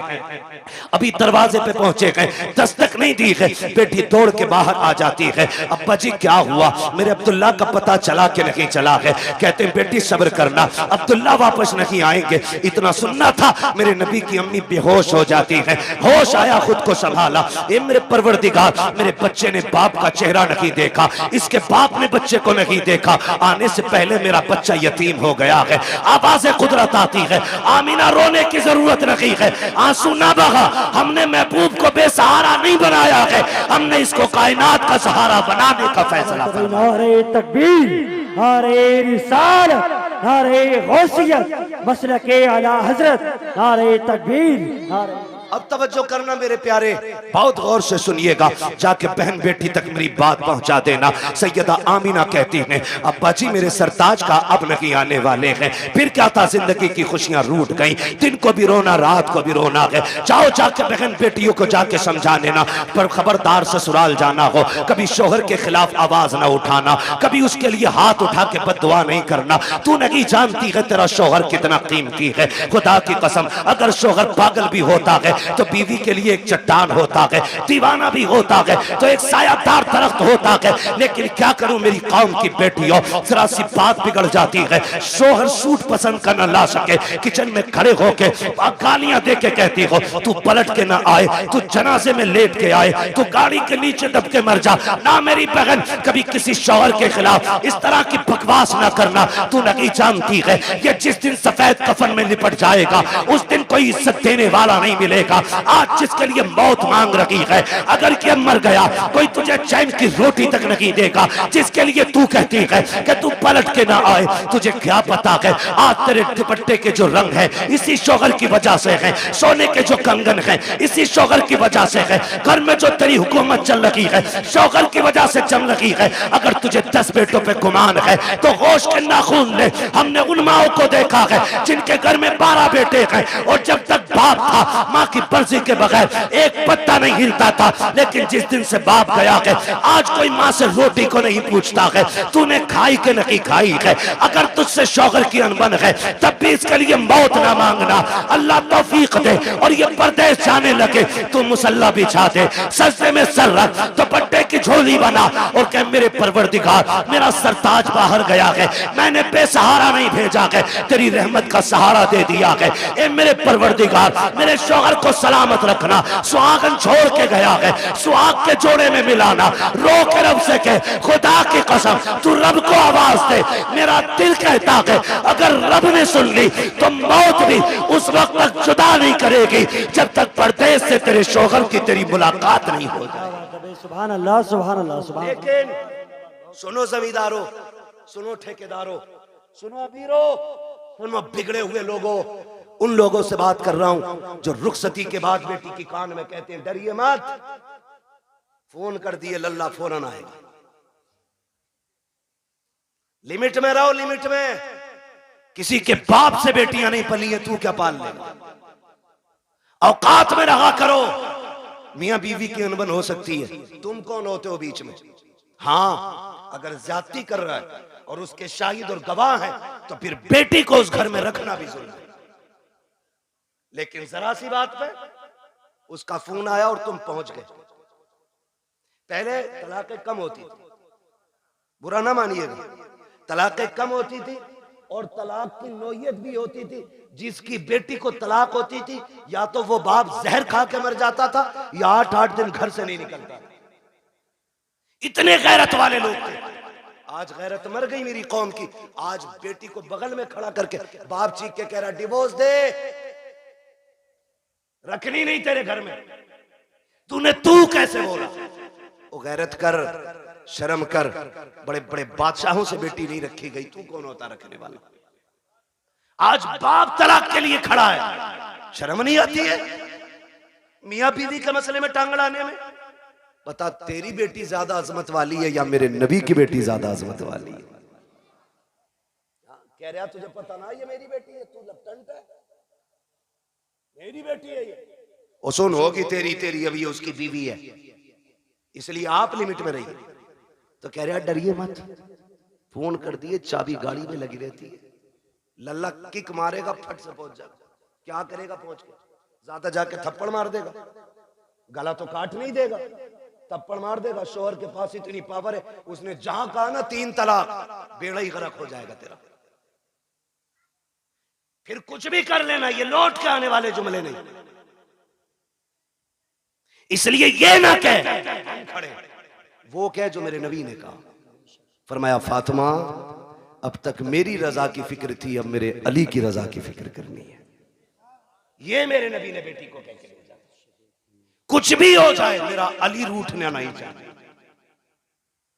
अभी दरवाजे पे पहुंचे गए, दस्तक नहीं दी है, बेटी दौड़ के बाहर आ जाती है। अब्बा जी क्या हुआ? मेरे अब्दुल्लाह का पता चला कि नहीं चला है? कहते हैं बेटी सब्र करना, अब्दुल्लाह वापस नहीं आएंगे। इतना सुनना था, मेरे नबी की अम्मी बेहोश हो जाती है। होश आया, खुद को संभाला, ये मेरे परवरदिगार, मेरे बच्चे ने बाप का चेहरा नहीं देखा, इसके बाप ने बच्चे को नहीं देखा, आने से पहले मेरा बच्चा यतीम हो गया है। आवाज़े कुदरत आती है, आमीना रोने की जरूरत नहीं है, आंसू ना बहा। हमने महबूब को बेसहारा नहीं बनाया है, हमने इसको कायनात का सहारा बनाने का फैसला किया। नारे तकबीर, नारे रिसालत, नारे गौसियत, मसलके आला हजरत, नारे तकबीर, नारे। अब तवज्जो करना मेरे प्यारे, बहुत गौर से सुनिएगा, जाके बहन बेटी तक मेरी बात पहुंचा देना। सैयदा आमिना कहती हैं अब्बा जी मेरे सरताज का अब नहीं आने वाले हैं। फिर क्या था, जिंदगी की खुशियां रूठ गई, दिन को भी रोना, रात को भी रोना है। जाओ जाके बहन बेटियों को जाके समझा देना, पर खबरदार ससुराल जाना हो, कभी शोहर के खिलाफ आवाज ना उठाना, कभी उसके लिए हाथ उठा के बद्दुआ नहीं करना। तू नहीं जानती है तेरा शोहर कितना कीमती है। खुदा की कसम, अगर शोहर पागल भी होता है तो बीवी के लिए एक चट्टान होता है, दीवाना भी होता है तो एक सायादार दरख्त होता है। लेकिन क्या करूं मेरी कौम की बेटियों, जरा सी बात बिगड़ जाती है, शोहर सूट पसंद कर न ला सके, किचन में खड़े होके गालियां दे के कहती हो तू पलट के ना आए, तू जनाजे में लेट के आए, तू गाड़ी के नीचे दब के मर जा। ना मेरी बहन, कभी किसी शोहर के खिलाफ इस तरह की बकवास ना करना। तू नहीं जानती है, ये जिस दिन सफेद कफन में लिपट जाएगा उस दिन कोई इज्जत देने वाला नहीं मिलेगा। देगा। आज जिसके लिए मौत मांग रही है, अगर ये मर गया कोई तुझे चैन की रोटी तक नहीं देगा। जिसके लिए तू कहती है कि तू पलट के ना आए, तुझे क्या पता है आज तेरे दुपट्टे के जो रंग है इसी शोहर की वजह से है, सोने के जो कंगन है इसी शोहर की वजह से है, घर में जो तेरी हुकूमत चल रही है शोहर की वजह से चल रही है। अगर तुझे 10 बेटों पे गुमान है तो होश के नाखून ले। हमने उन माओं को देखा है जिनके घर में 12 बेटे हैं और जब तक बाप था माँ की मर्जी के बगैर एक पत्ता नहीं हिलता था, लेकिन जिस दिन से बाप गया है आज कोई माँ से रोटी को नहीं पूछता है तूने खाई के नहीं खाई है। अगर तुझसे शौहर की अनबन है तब भी इसके लिए मौत ना मांगना, अल्लाह तौफीक दे और ये परदेश जाने लगे तू मुसल्ला बिछा दे, सजदे में सर रख, दुपट्टे की झोली बना और कह मेरे परवरदिगार मेरा सरताज बाहर गया है, मैंने बेसहारा नहीं भेजा है, तेरी रहमत का सहारा दे दिया है। ए मेरे परवरदिगार मेरे शौहर को सलामत रखना, सुहागन छोड़ के गया है सुहाग के जोड़े में मिलाना, रो के रब से कह खुदा की कसम तू रब को आवाज दे। मेरा दिल कहता है अगर रब ने सुन ली तो मौत भी उस वक्त तक जुदा नहीं करेगी जब तक परदेश से तेरे शौहर की तेरी मुलाकात नहीं हो जाए। सुभान अल्लाह सुभान अल्लाह सुभान। लेकिन सुनो जमींदारों, सुनो ठेकेदारों, सुनो अमीरों, सुनो बिगड़े हुए लोगों, उन लोगों से बात कर रहा हूं जो रुखसती के बाद बेटी की कान में कहते हैं डरिए मत, फोन कर दिए लल्ला फौरन आएगा। लिमिट में रहो, लिमिट में। किसी के बाप से बेटियां नहीं पली है, तू क्या पाल लेगा। औकात में रहा करो। मियां बीवी की अनबन हो सकती है, तुम कौन होते हो बीच में। हाँ अगर ज्यादती कर रहा है और उसके शाहिद और गवाह हैं तो फिर बेटी को उस घर में रखना भी जुल्म है। लेकिन जरा सी बात पे उसका फोन आया और तुम पहुंच गए। पहले तलाकें कम होती थी, बुरा ना मानिएगा, तलाकें कम होती थी और तलाक की नौयत भी होती थी। जिसकी बेटी को तलाक होती थी या तो वो बाप जहर खा के मर जाता था या 8-8 दिन घर से नहीं निकलता। इतने गैरत वाले लोग थे। आज गैरत मर गई मेरी कौम की। आज बेटी को बगल में खड़ा करके बाप चीख के कह रहा डिवोर्स दे, रखनी नहीं तेरे घर में। तूने तू कैसे बोला। वो गैरत कर, शर्म कर। बड़े बड़े बादशाहों से बेटी नहीं रखी गई, तू कौन होता रखने वाला। आज बाप तलाक के लिए खड़ा है, शर्म नहीं आती है मियां बीवी के मसले में टांग अड़ाने में। बता तेरी बेटी ज्यादा अजमत वाली है या मेरे नबी की बेटी ज्यादा अजमत वाली है। कह रहा तुझे पता ना ये मेरी बेटी है, तू लपटंट है, मेरी बेटी है ये। ओ सुन होगी तेरी तेरी, अभी उसकी बीवी है, इसलिए आप लिमिट में रहिए। तो कह रहा डरिए मत, फोन कर दिए, चाबी गाड़ी में लगी रहती है, लल्ला किक मारेगा फट से पहुंच जाएगा। क्या करेगा पहुंच के, ज्यादा जाके थप्पड़ मार देगा, गला तो काट नहीं देगा, थप्पड़ मार देगा। शोहर के पास इतनी पावर है, उसने जहां कहा ना 3 तलाक, बेड़ा ही गरक हो जाएगा तेरा। फिर कुछ भी कर लेना, ये लौट के आने वाले जुमले नहीं। इसलिए ये ना कह खड़े, वो कह जो मेरे नबी ने कहा। फरमाया फातिमा अब तक मेरी रजा की फिक्र थी, अब मेरे अली की रजा की फिक्र करनी है। ये मेरे नबी ने बेटी को कह के भेजा। कुछ भी हो जाए मेरा अली रूठना नहीं चाहिए।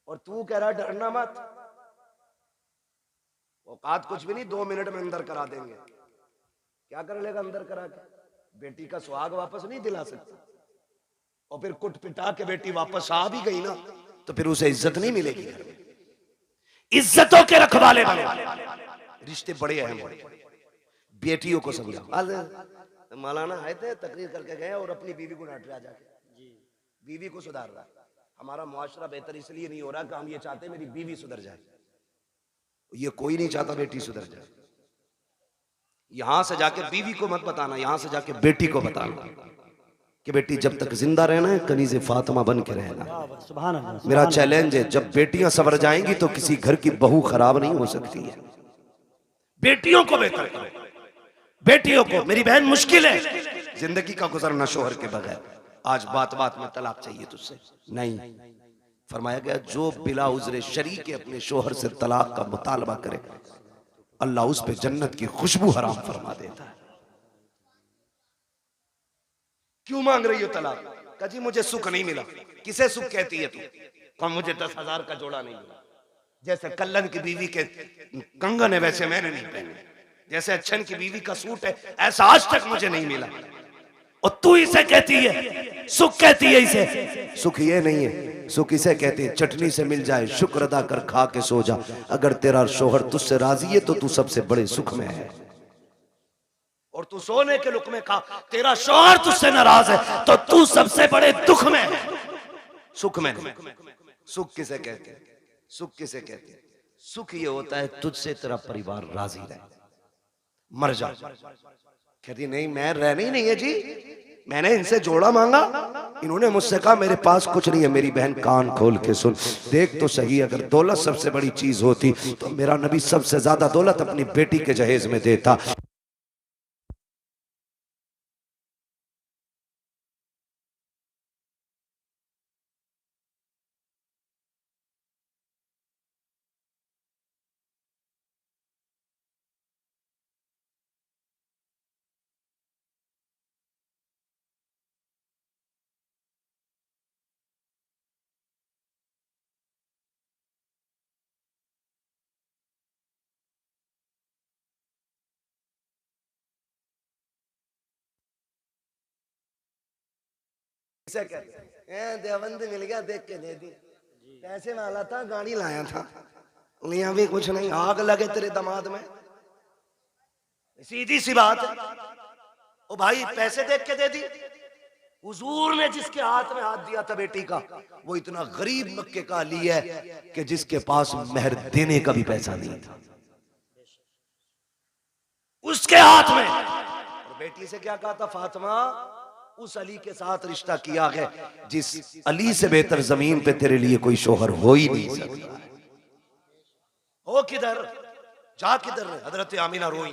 और तू कह रहा डरना मत, औकात कुछ भी नहीं, 2 मिनट में अंदर करा देंगे। क्या कर लेगा अंदर करा के, बेटी का सुहाग वापस नहीं दिला सकता। और फिर कुट पिटा के बेटी वापस आ भी गई ना तो फिर उसे इज्जत नहीं मिलेगी। इज्जतों के रखवाले बने, रिश्ते बड़े अहम हैं। बेटियों को समझाओ। मौलाना है थे तकरीर करके गए और अपनी बीवी को डांट रहा जाके, बीवी को सुधार रहा। हमारा मुआशरा बेहतर इसलिए नहीं हो रहा कि हम ये चाहते मेरी बीवी सुधर जाए। ये कोई नहीं चाहता बेटी सुधर जाए। यहां से जाके बीवी को मत बताना, यहां से जाके बेटी को बताना कि बेटी जब तक जिंदा रहना है कनीज़े फातिमा बन के रहना। सुभान अल्लाह। मेरा चैलेंज है, जब बेटियां सवर जाएंगी तो किसी घर की बहू खराब नहीं हो सकती है। बेटियों को बेहतर करो, बेटियों को। मेरी बहन मुश्किल है जिंदगी का गुजरना शोहर के बगैर। आज बात बात में तलाक चाहिए तुझसे नहीं। फरमाया गया जो बिला उज़्र शरी के अपने शोहर से तलाक का मुतालबा करे अल्लाह उस पे जन्नत की खुशबू हराम फरमा देता है। क्यों मांग रही हो तलाक? कहा जी मुझे सुख नहीं मिला। किसे सुख कहती है तू? कहा मुझे 10,000 का जोड़ा नहीं मिला। जैसे कल्लन की बीवी के कंगन है वैसे मैंने नहीं पहने, जैसे अच्छन की बीवी का सूट है ऐसा आज तक मुझे नहीं मिला। और तू इसे कहती है सुख, कहती है इसे? सुख ये नहीं है, सुख इसे कहते हैं चटनी से मिल जाए शुक्र अदा कर खा के सो जा। अगर तेरा शोहर तुझसे राजी है तो तू सबसे बड़े सुख में है। और तू सोने के लुक में खा, तेरा शौहर तुझसे नाराज है तो तू सबसे बड़े दुख में है। सुख में नहीं। सुख किसे कहते हैं? सुख किसे कहते हैं? सुख ये होता है तुझसे तेरा परिवार राजी रहे, मर जा। कहती नहीं मैं रहना ही नहीं है जी, मैंने इनसे जोड़ा मांगा, इन्होंने मुझसे कहा मेरे पास कुछ नहीं है। मेरी बहन कान खोल के सुन, देख तो सही, अगर दौलत सबसे बड़ी चीज होती तो मेरा नबी सबसे ज्यादा दौलत अपनी बेटी के जहेज में देता। इसे कहते हैं देवबंद मिल गया देख के दे दी। पैसे वाला था, गाड़ी लाया था, लिया भी कुछ नहीं, आग लगे तेरे दामाद में। सीधी सी बात है। ओ भाई पैसे देख के दे दी। हुजूर ने जिसके हाथ में हाथ दिया था बेटी का, वो इतना गरीब मक्के का अली है कि जिसके पास मेहर देने का भी पैसा नहीं था, उसके हाथ में। और बेटी से क्या कहा था? फातिमा उस अली के साथ रिश्ता किया है जिस अली से बेहतर जमीन पे तेरे लिए कोई शोहर हो ही नहीं सकता। हो किधर, जा किधर है? हजरत आमीना रोई,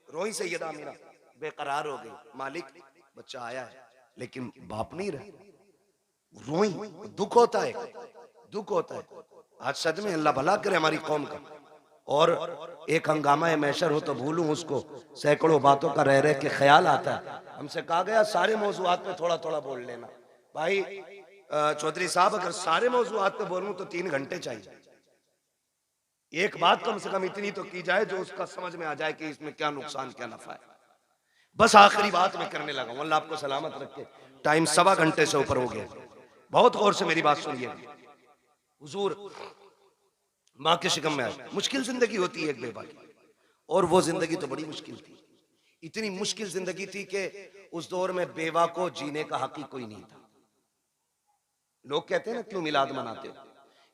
रोई सैयदा आमीना बेकरार हो गई। मालिक बच्चा आया है लेकिन बाप नहीं रहे। रोई, दुख होता है, दुख होता है। आज सच में अल्लाह भला करे हमारी कौम का। और एक हंगामा है मैशर हो तो भूलूं उसको, सैकड़ों बातों का रह रह के ख्याल आता है। हमसे कहा गया सारे मौजूआत पे थोड़ा थोड़ा बोल लेना। भाई चौधरी साहब अगर सारे मौजूआत पे बोलूं तो 3 घंटे चाहिए। एक बात कम से कम इतनी तो की जाए जो उसका समझ में आ जाए कि इसमें क्या नुकसान क्या नफा है। बस आखिरी बात मैं करने लगा हूं, अल्लाह आपको सलामत रखे। टाइम 1.25 घंटे से ऊपर हो गया। बहुत गौर से मेरी बात सुनिए। हुजूर माँ के शिकम में आए, मुश्किल जिंदगी होती है एक बेवा की, और वो जिंदगी तो बड़ी मुश्किल थी। इतनी मुश्किल जिंदगी थी कि उस दौर में बेवा को जीने का हक ही कोई नहीं था। लोग कहते हैं ना क्यों मिलाद मनाते हो?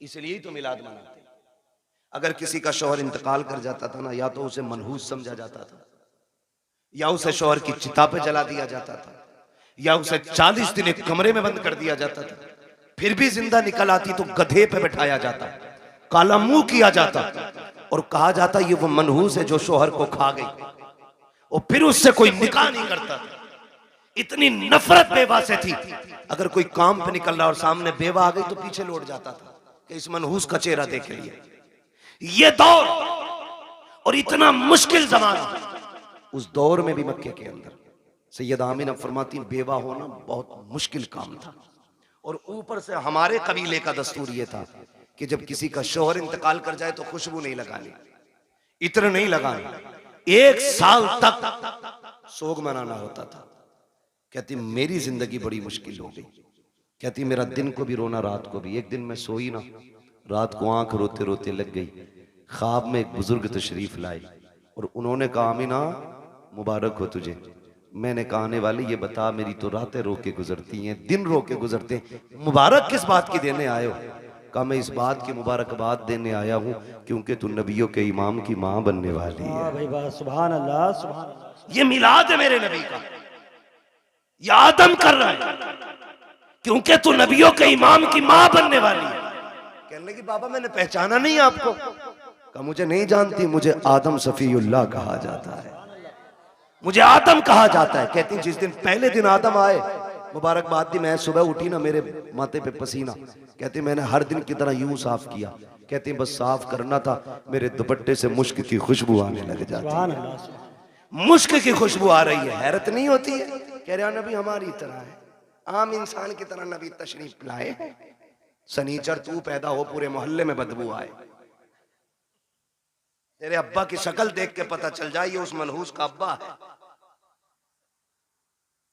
इसलिए ही तो मिलाद मनाते हैं। अगर किसी का शौहर इंतकाल कर जाता था ना, या तो उसे मनहूस समझा जाता था, या उसे शौहर की चिता पे जला दिया जाता था, या उसे 40 दिन एक कमरे में बंद कर दिया जाता था। फिर भी जिंदा निकल आती तो गधे पे बैठाया जाता, काला मुंह किया जाता और कहा जाता ये वो मनहूस है जो शौहर को खा गई, और फिर उससे कोई निकाह नहीं करता। इतनी नफरत बेवा से थी। अगर कोई काम पे निकल रहा और सामने बेवा आ गई तो पीछे लौट जाता था कि इस मनहूस का चेहरा देख लिए। ये दौर और इतना मुश्किल जमाना, उस दौर में भी मक्के के अंदर सैयदा आमीना फरमाती बेवा होना बहुत मुश्किल काम था। और ऊपर से हमारे कबीले का दस्तूर ये था कि जब किसी का शौहर इंतकाल कर जाए तो खुशबू नहीं लगानी, इत्र नहीं लगानी, 1 साल तक सोग मनाना होता था। कहती मेरी जिंदगी बड़ी मुश्किल हो गई। कहती मेरा दिन को भी रोना रात को भी। एक दिन मैं सोई ना, रात को आंख रोते रोते लग गई। ख्वाब में एक बुजुर्ग तशरीफ लाए और उन्होंने कहा आमीना मुबारक हो तुझे। मैंने कहा आने वाले ये बता, मेरी तो रातें रो के गुजरती हैं, दिन रो के गुजरते हैं, मुबारक किस बात की देने आए हो? कहा मैं इस बात की मुबारकबाद देने आया हूँ क्योंकि तू नबियों के इमाम की माँ बनने वाली है। भाई वाह, सुभान अल्लाह, सुभान अल्लाह। ये मिलाद है मेरे नबी का, ये आदम कर रहा है क्योंकि तू नबियों के इमाम की माँ बनने वाली है। कहने लगी बाबा मैंने पहचाना नहीं आपको। कहा मुझे नहीं जानती, मुझे आदम सफीउल्लाह कहा जाता है, मुझे आदम कहा जाता है। कहती जिस दिन पहले दिन आदम आए मुबारकबाद दी, मैं सुबह उठी ना मेरे माथे पे पसीना। कहती मैंने हर दिन की तरह यूं साफ किया। कहती बस साफ करना था, मेरे दुपट्टे से मुश्क की खुशबू आने लग जाती है। मुश्क की खुशबू आ रही है। हैरत नहीं होती है कह रहा नबी हमारी तरह है, आम इंसान की तरह नबी तशरीफ लाए हैं। सनीचर तू पैदा हो पूरे मोहल्ले में बदबू आए, तेरे अब्बा की शक्ल देख के पता चल जाए ये उस मनहूस का अब्बा है,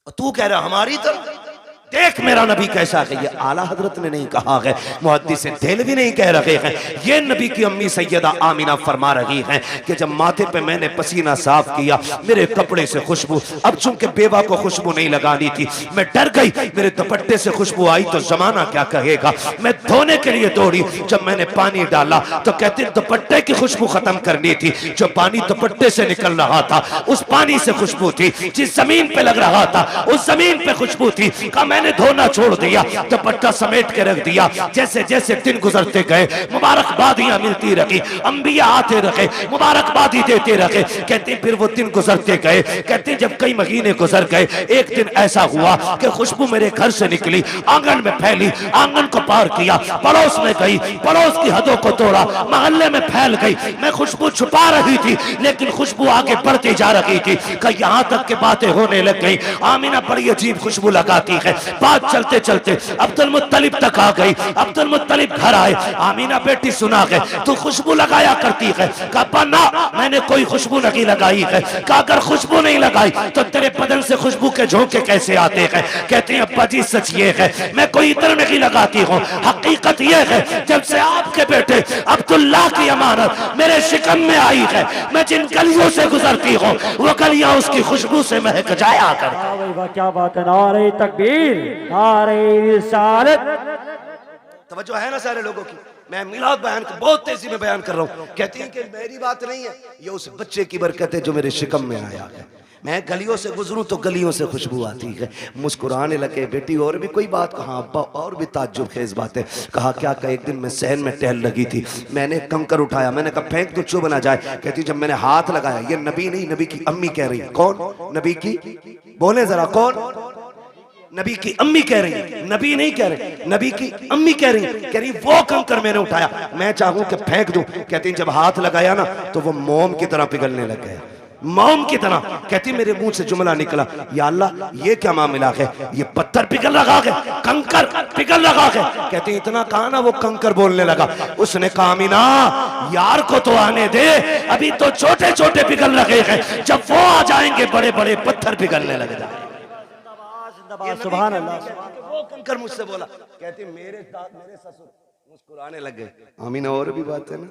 और तू कह रहा हमारी तरह। देख मेरा नबी कैसा है। ये आला हजरत ने नहीं कहा है, मुहद्दिस देहलवी नहीं कह रहे हैं, ये नबी की अम्मी सैयदा आमिना फरमा रही हैं कि जब माथे पे मैंने पसीना साफ किया मेरे कपड़े से खुशबू, अब चूंकि बेवा को खुशबू नहीं लगानी थी मैं डर गई, मेरे दुपट्टे से खुशबू आई तो जमाना क्या कहेगा। मैं धोने के लिए दौड़ी, जब मैंने पानी डाला तो कहते दुपट्टे की खुशबू खत्म करनी थी, जो पानी दुपट्टे से निकल रहा था उस पानी से खुशबू थी, जिस जमीन पे लग रहा था उस जमीन पे खुशबू थी। मैंने धोना छोड़ दिया, दुपट्टा समेट के रख दिया। जैसे जैसे दिन गुजरते गए मुबारकबादियां मिलती रही, अंबिया आते रहे, मुबारकबादी देते रहे। कहते फिर वो दिन गुजरते गए, कहते जब कई महीने गुजर गए एक दिन ऐसा हुआ कि खुशबू मेरे घर से निकली, आंगन में फैली, आंगन को पार किया, पड़ोस में गई, पड़ोस की हदों को तोड़ा, मोहल्ले में फैल गई। मैं खुशबू छुपा रही थी लेकिन खुशबू आगे बढ़ती जा रही थी कि यहाँ तक के बातें होने लग गई। आमिना बड़ी अजीब खुशबू लगाती है। बात चलते चलते अब्दुल मुत्तलिब तक आ गई। अब्दुल मुत्तलिब घर आए, आमीना बेटी सुना गए तू खुशबू लगाया करती है। कहा ना मैंने कोई खुशबू नहीं लगाई है। कहा अगर खुशबू नहीं लगाई तो तेरे बदन से खुशबू के झोंके कैसे आते हैं। कहते हैं अब्बा जी सच ये है मैं कोई इत्र नहीं लगाती हूँ, हकीकत ये है जब से आपके बेटे अब्दुल्ला की अमानत मेरे शिकम में आई है, मैं जिन गलियों से गुजरती हूँ वो गलियां उसकी खुशबू से महक जाया कर। वाह क्या बात है, नारे तकबीर, नारे रिसालत। तवज्जो है ना सारे लोगों की। मैं मिलाद बयान बहुत तेजी में बयान कर रहा हूँ। कहती हैं कि मेरी बात नहीं है, ये उस बच्चे की बरकत है जो मेरे शिकम में आया है। मैं गलियों से गुजरूं तो गलियों से खुशबू आती है। मुस्कुराने लगे बेटी और भी कोई बात कहा अब्बा, और भी ताज्जुब खेज बात है। कहा क्या कहा एक दिन मैं सहन में टहल लगी थी, मैंने कंकर उठाया, मैंने कहा फेंक तो चुभ ना जाए। कहती जब मैंने हाथ लगाया, ये नबी नहीं नबी की अम्मी कह रही। कौन नबी की, बोले जरा कौन? नबी की अम्मी कह रही है, नबी नहीं कह रहे, नबी की अम्मी कह रही वो कंकर मैंने उठाया, मैं चाहूं कि फेंक दूं। कहती जब हाथ लगाया ना तो वो मोम की तरह पिघलने लग गया, मोम की तरह। कहती मेरे मुंह से जुमला निकला, या अल्लाह ये क्या मामला है, ये पत्थर पिघल रहा है, कंकर पिघल रहा है। कहती इतना कहा ना वो कंकर बोलने लगा। उसने कहा अमीना यार को तो आने दे, अभी तो छोटे छोटे पिघल रहे हैं, जब वो आ जाएंगे बड़े बड़े पत्थर पिघलने लग जाए। सुभान अल्लाह। वो कंकर मुझसे बोला। कहती मेरे ससुर मुस्कुराने लग गए। आमीना और भी बात है ना,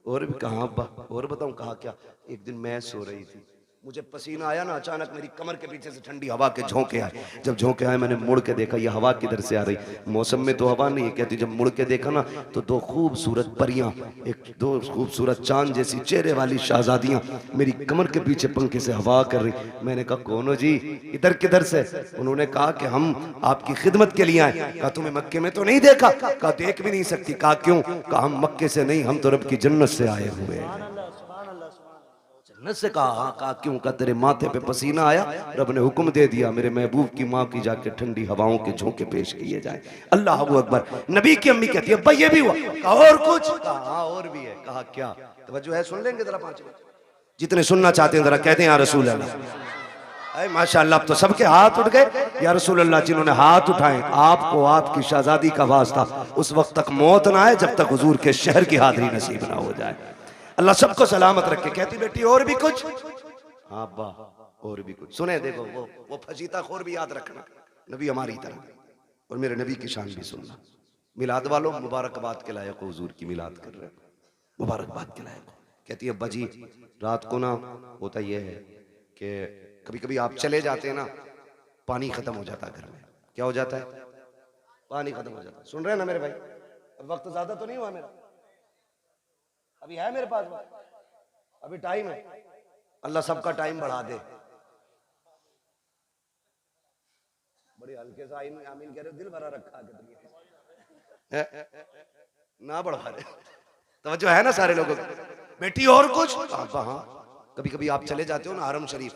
और भी कहा अब्बा और बताऊं। कहा क्या, एक दिन मैं सो रही थी, मुझे पसीना आया ना, अचानक मेरी कमर के पीछे से ठंडी हवा के झोंके आए। जब झोंके आए मैंने मुड़ के देखा, ये हवा किधर से आ रही, मौसम में तो हवा नहीं है। कहती जब मुड़ के देखा ना तो दो खूबसूरत परियां, एक दो खूबसूरत चांद जैसी चेहरे वाली शहजादियां मेरी कमर के पीछे पंखे से हवा कर रही। मैंने कहा कौन हो जी, इधर किधर से? उन्होंने कहा कि हम आपकी खिदमत के लिए आए। कहा तुम्हें मक्के में तो नहीं देखा? कहा देख भी नहीं सकती। कहा क्यों? कहा हम मक्के से नहीं, हम तो रब की जन्नत से आए हुए हैं। जन्नत से कहा? हाँ। कहा क्यों? का तेरे माथे पे पसीना आया, रब ने हुक्म दे दिया मेरे महबूब की माँ की जाके ठंडी हवाओं के झोंके पेश किए जाए। अल्लाह अकबर। नबी की अम्मी कहती है भाई ये भी हुआ? कहा और कुछ? कहा हाँ और भी है। कहा क्या? तवज्जो है, सुन लेंगे जरा 5 मिनट, जितने सुनना चाहते हैं जरा कहते हैं या रसूल अल्लाह। माशाअल्लाह अब तो सबके हाथ उठ गए। या रसूल अल्लाह, जिन्होंने हाथ उठाए आपको आपकी शहजादी का वास्ता उस वक्त तक मौत ना आए जब तक हुजूर के शहर की हाजिरी नसीब ना हो जाए। अल्लाह सबको सलामत रखे। कहती बेटी और भी कुछ? हाँ अब्बा और भी कुछ। सुने देखो वो फजीता खोर भी याद रखना, नबी हमारी तरह, और मेरे नबी की शान भी सुनना। मिलाद वालों मुबारकबाद के लायक हुजूर की मिलाद कर रहे हो, मुबारकबाद के लायक। कहती है अब्बा जी रात को ना होता यह है कि कभी कभी आप चले जाते हैं ना, पानी खत्म हो जाता है घर में। क्या हो जाता है? पानी खत्म हो जाता है। सुन रहे हैं ना मेरे भाई? वक्त ज्यादा तो नहीं हुआ मेरा, अभी है मेरे पास, अभी टाइम है। अल्लाह सबका टाइम बढ़ा दे। बड़ी हल्के से आमीन कह रहे हो, दिल भरा रखा है ना बढ़ा रहे। तवज्जो है ना सारे लोगों को? बेटी और कुछ? हाँ कभी कभी आप चले जाते हो ना हरम शरीफ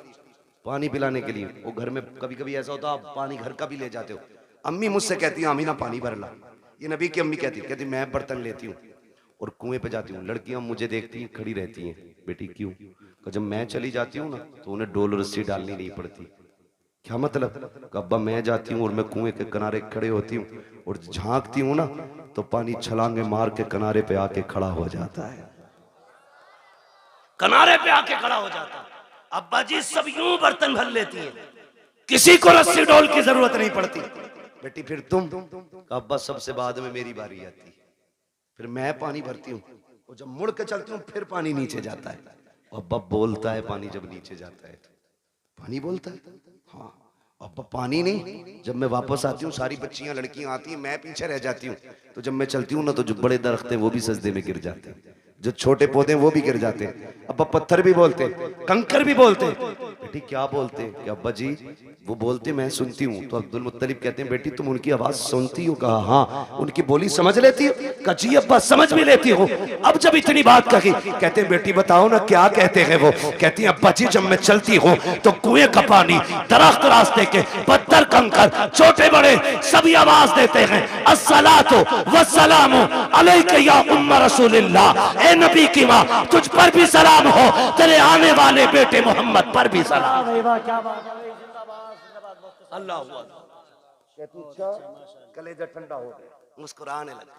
पानी पिलाने के लिए, वो घर में कभी कभी ऐसा होता आप पानी घर का भी ले जाते हो। अम्मी मुझसे कहती है अमीना पानी भर ला। ये नबी की अम्मी कहती मैं बर्तन लेती हूँ और कुएं पे जाती हूँ। लड़कियां मुझे देखती हैं, खड़ी रहती हैं। बेटी क्यों? जब मैं चली जाती हूँ ना तो उन्हें डोल रस्सी डालनी नहीं पड़ती। क्या मतलब? कहा, अब्बा मैं जाती हूँ और मैं कुएं के किनारे खड़े होती हूँ और झांकती हूँ ना तो पानी छलांगे मार के किनारे पे आके खड़ा हो जाता है। किनारे पे आके खड़ा हो जाता है। अब्बा जी सब यूं बर्तन भर लेती हैं, किसी को रस्सी डोल की जरूरत नहीं पड़ती। बेटी फिर तुम? कहा, अब्बा सबसे बाद में मेरी बारी आती है, फिर मैं पानी भरती हूँ और जब मुड़ के चलती हूँ फिर पानी नीचे जाता है। अब्बा बोलता है पानी जब नीचे जाता है तो पानी बोलता है। हाँ अब्बा पानी नहीं, जब मैं वापस आती हूँ सारी बच्चियां लड़कियां आती हैं, मैं पीछे रह जाती हूँ, तो जब मैं चलती हूँ ना तो जो बड़े दरख्त हैं वो भी सजदे में गिर जाते हैं, जो छोटे पौधे वो भी गिर जाते हैं। अब्बा पत्थर भी बोलते, कंकर भी बोलते। बेटी क्या बोलते? कि अब्बा जी वो बोलते मैं सुनती हूँ। तो अब्दुल मुत्तलिब कहते हैं बेटी तुम उनकी आवाज सुनती हो? कहा हाँ। उनकी बोली समझ लेती हो? कहा जी अब्बा समझ भी लेती हो। अब जब इतनी बात कही, कहते हैं बेटी बताओ ना क्या कहते हैं वो? कहती है अब्बा जी जब मैं चलती हूँ तो कुएं का पानी, दरख्त, रास्ते के पत्थर, कंकर, छोटे बड़े सभी आवाज देते हैं अस्सलातु वस्सलामु अलैका या उम्म रसूलिल्लाह। ए नबी की माँ तुझ पर भी सलाम हो, तेरे आने वाले बेटे मोहम्मद पर भी सलाम। क्या बात है, जिंदाबाद जिंदाबाद। अल्लाह कहती अच्छा कलेजा ठंडा हो गया, मुस्कुराने लगे,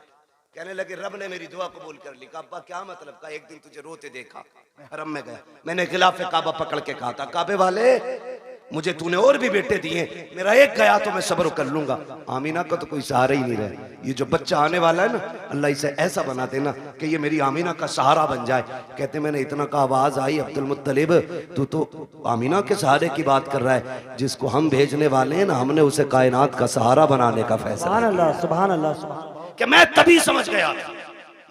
कहने लगे रब ने मेरी दुआ कबूल कर ली। अब्बा क्या मतलब? का एक दिन तुझे रोते देखा, मैं हरम में गया, मैंने गिलाफे काबा पकड़ के कहा था काबे वाले मुझे तूने और भी बेटे दिए, मेरा एक गया तो मैं सब्र कर लूंगा। आमीना का तो कोई सहारा ही नहीं रहा। ये जो बच्चा आने वाला है ना अल्लाह इसे ऐसा बना देना कि ये मेरी आमीना का सहारा बन जाए। कहते मैंने इतना का आवाज आई अब्दुल मुत्तलिब तू तो आमीना के सहारे की बात कर रहा है, जिसको हम भेजने वाले हैं ना हमने उसे कायनात का सहारा बनाने का फैसला। सुभान अल्लाह सुभान अल्लाह सुभान अल्लाह। कि मैं तभी समझ गया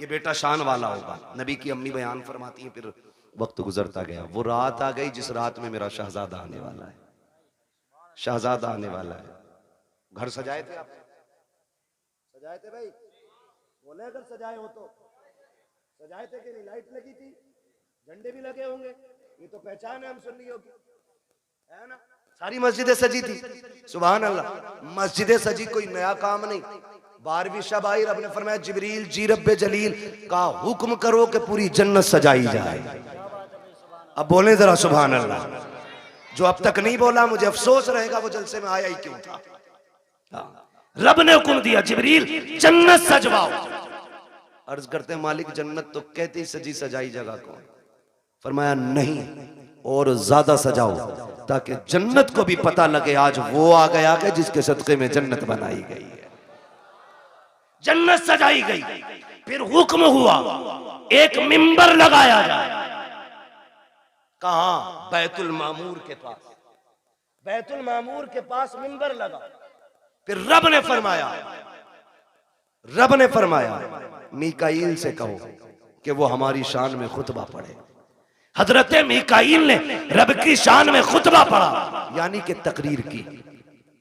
ये बेटा शान वाला होगा। नबी की अम्मी बयान फरमाती है फिर वक्त गुजरता गया, वो रात आ गई जिस रात में मेरा शहजादा आने वाला है, शहजादा आने वाला है। घर सजाए थे आप? सजाए थे भाई? बोले अगर सजाए हो तो सजाए थे कि नहीं? लाइट लगी थी, झंडे भी लगे होंगे, ये तो पहचान है हम सुन्नियों की, है ना? सारी मस्जिदें सजी थी। सुभान अल्लाह। मस्जिदें सजी कोई नया काम नहीं। 12वीं शब आई, रब ने फरमाया जिब्रील जी रब्बे जलील का हुक्म करो कि पूरी जन्नत सजाई जाए। अब बोले जरा सुभान अल्लाह। जो अब तक नहीं बोला मुझे अफसोस रहेगा वो जलसे में आया ही क्यों था। रब ने हुक्म दिया जिब्रील जन्नत सजवाओ। अर्ज करते हैं मालिक जन्नत तो कहते ही सजी सजाई जगह को। फरमाया नहीं और ज्यादा सजाओ ताकि जन्नत को भी पता लगे आज वो आ गया कि जिसके सदके में जन्नत बनाई गई है। जन्नत सजाई गई, फिर हुक्म हुआ एक मिंबर लगाया जाए। कहां? बैतुल मामूर के पास। बैतुल मामूर के पास मिंबर लगा। फिर रब ने फरमाया मीकाईल से कहो कि वो हमारी शान में खुतबा पढ़े। हजरत मीकाईल ने रब की शान में खुतबा पढ़ा, यानी कि तकरीर की,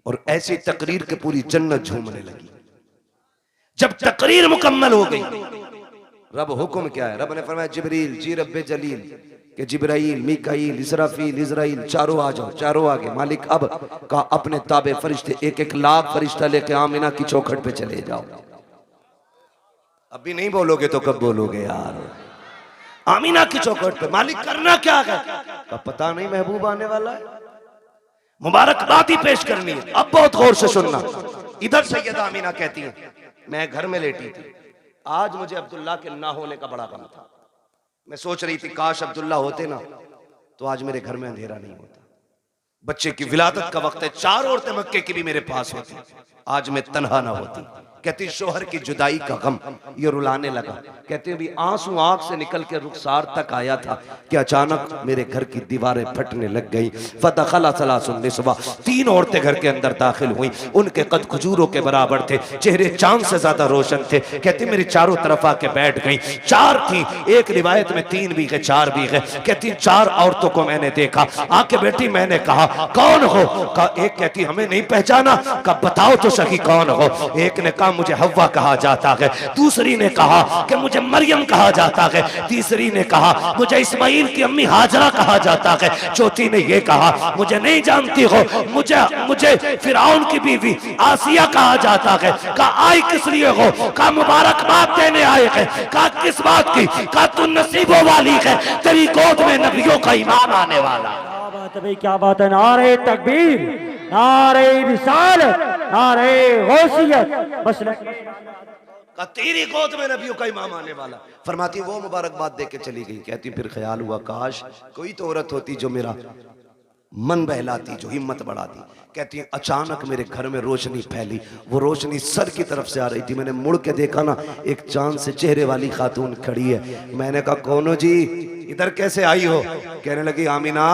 और ऐसी तकरीर के पूरी जन्नत झूमने लगी। जब तकरीर मुकम्मल हो गई, रब हुक्म क्या है? रब ने फरमाया जिब्रील जी रब्बे जलील कि जिब्राइल, मीकाईल, इसराफील, इजराइल चारों आ जाओ। चारों आगे। मालिक अब का अपने ताबे फरिश्ते 1-1 लाख फरिश्ता लेके आमीना की चौखट पे चले जाओ। अभी नहीं बोलोगे तो कब बोलोगे यार? आमीना की चौखट पे। मालिक करना क्या है? का पता नहीं, महबूब आने वाला है, मुबारकबादी पेश करनी है। अब बहुत गौर से सुनना। इधर सैयदा आमीना कहती है मैं घर में लेटी थी, आज मुझे अब्दुल्ला के ना होने का बड़ा गम था। मैं सोच रही थी काश अब्दुल्ला होते ना तो आज मेरे घर में अंधेरा नहीं होता। बच्चे की विलादत का वक्त है, 4 औरतें मक्के की भी मेरे पास होती, आज मैं तन्हा ना होती। कहती शोहर की जुदाई का गम ये रुलाने लगा। कहते हैं भी आंसू आंख से निकल के रुखसार तक आया था कि अचानक मेरे घर की दीवारें फटने लग गई। फदखला सलासुन निस्वा, 3 औरतें घर के अंदर दाखिल हुई। उनके कद खजूरों के बराबर थे, चेहरे चांद से ज्यादा रोशन थे। कहते मेरी चारों तरफ आके बैठ गई। 4 थी, एक रिवायत में 3 भी है 4 भी है। कहती 4 औरतों को मैंने देखा, आके बेटी मैंने कहा कौन हो? का एक कहती हमें नहीं पहचाना। का बताओ तो सही कौन हो? एक ने कहा मुझे हव्वा कहा जाता है, दूसरी ने कहा कि मुझे मरियम कहा जाता है, तीसरी ने कहा मुझे इस्माइल की अम्मी हाजरा कहा जाता है, चौथी ने यह कहा मुझे नहीं जानती हो, मुझे फिरौन की बीवी आसिया कहा जाता है। का आई किस लिए हो? का मुबारकबाद देने आए हैं। का किस बात की? का तू नसीबों वाली है, तेरी गोद में नबियों का इमाम आने वाला। क्या बात है भाई, क्या बात है। नारे तकबीर नारे रिसालत, नारे गौसियत, मसलक का तेरी गोद में नबियों का इमाम आने वाला। फरमाती वो मुबारकबाद दे के चली गई। कहती फिर ख्याल हुआ काश कोई तो औरत होती जो मेरा मन बहलाती, जो हिम्मत बढ़ाती। कहती है अचानक मेरे घर में रोशनी फैली, वो रोशनी सर की तरफ से आ रही थी। मैंने मुड़ के देखा ना, एक चांद से चेहरे वाली खातून खड़ी है। मैंने कहा कौन हो जी, इधर कैसे आई हो? कहने लगी आमीना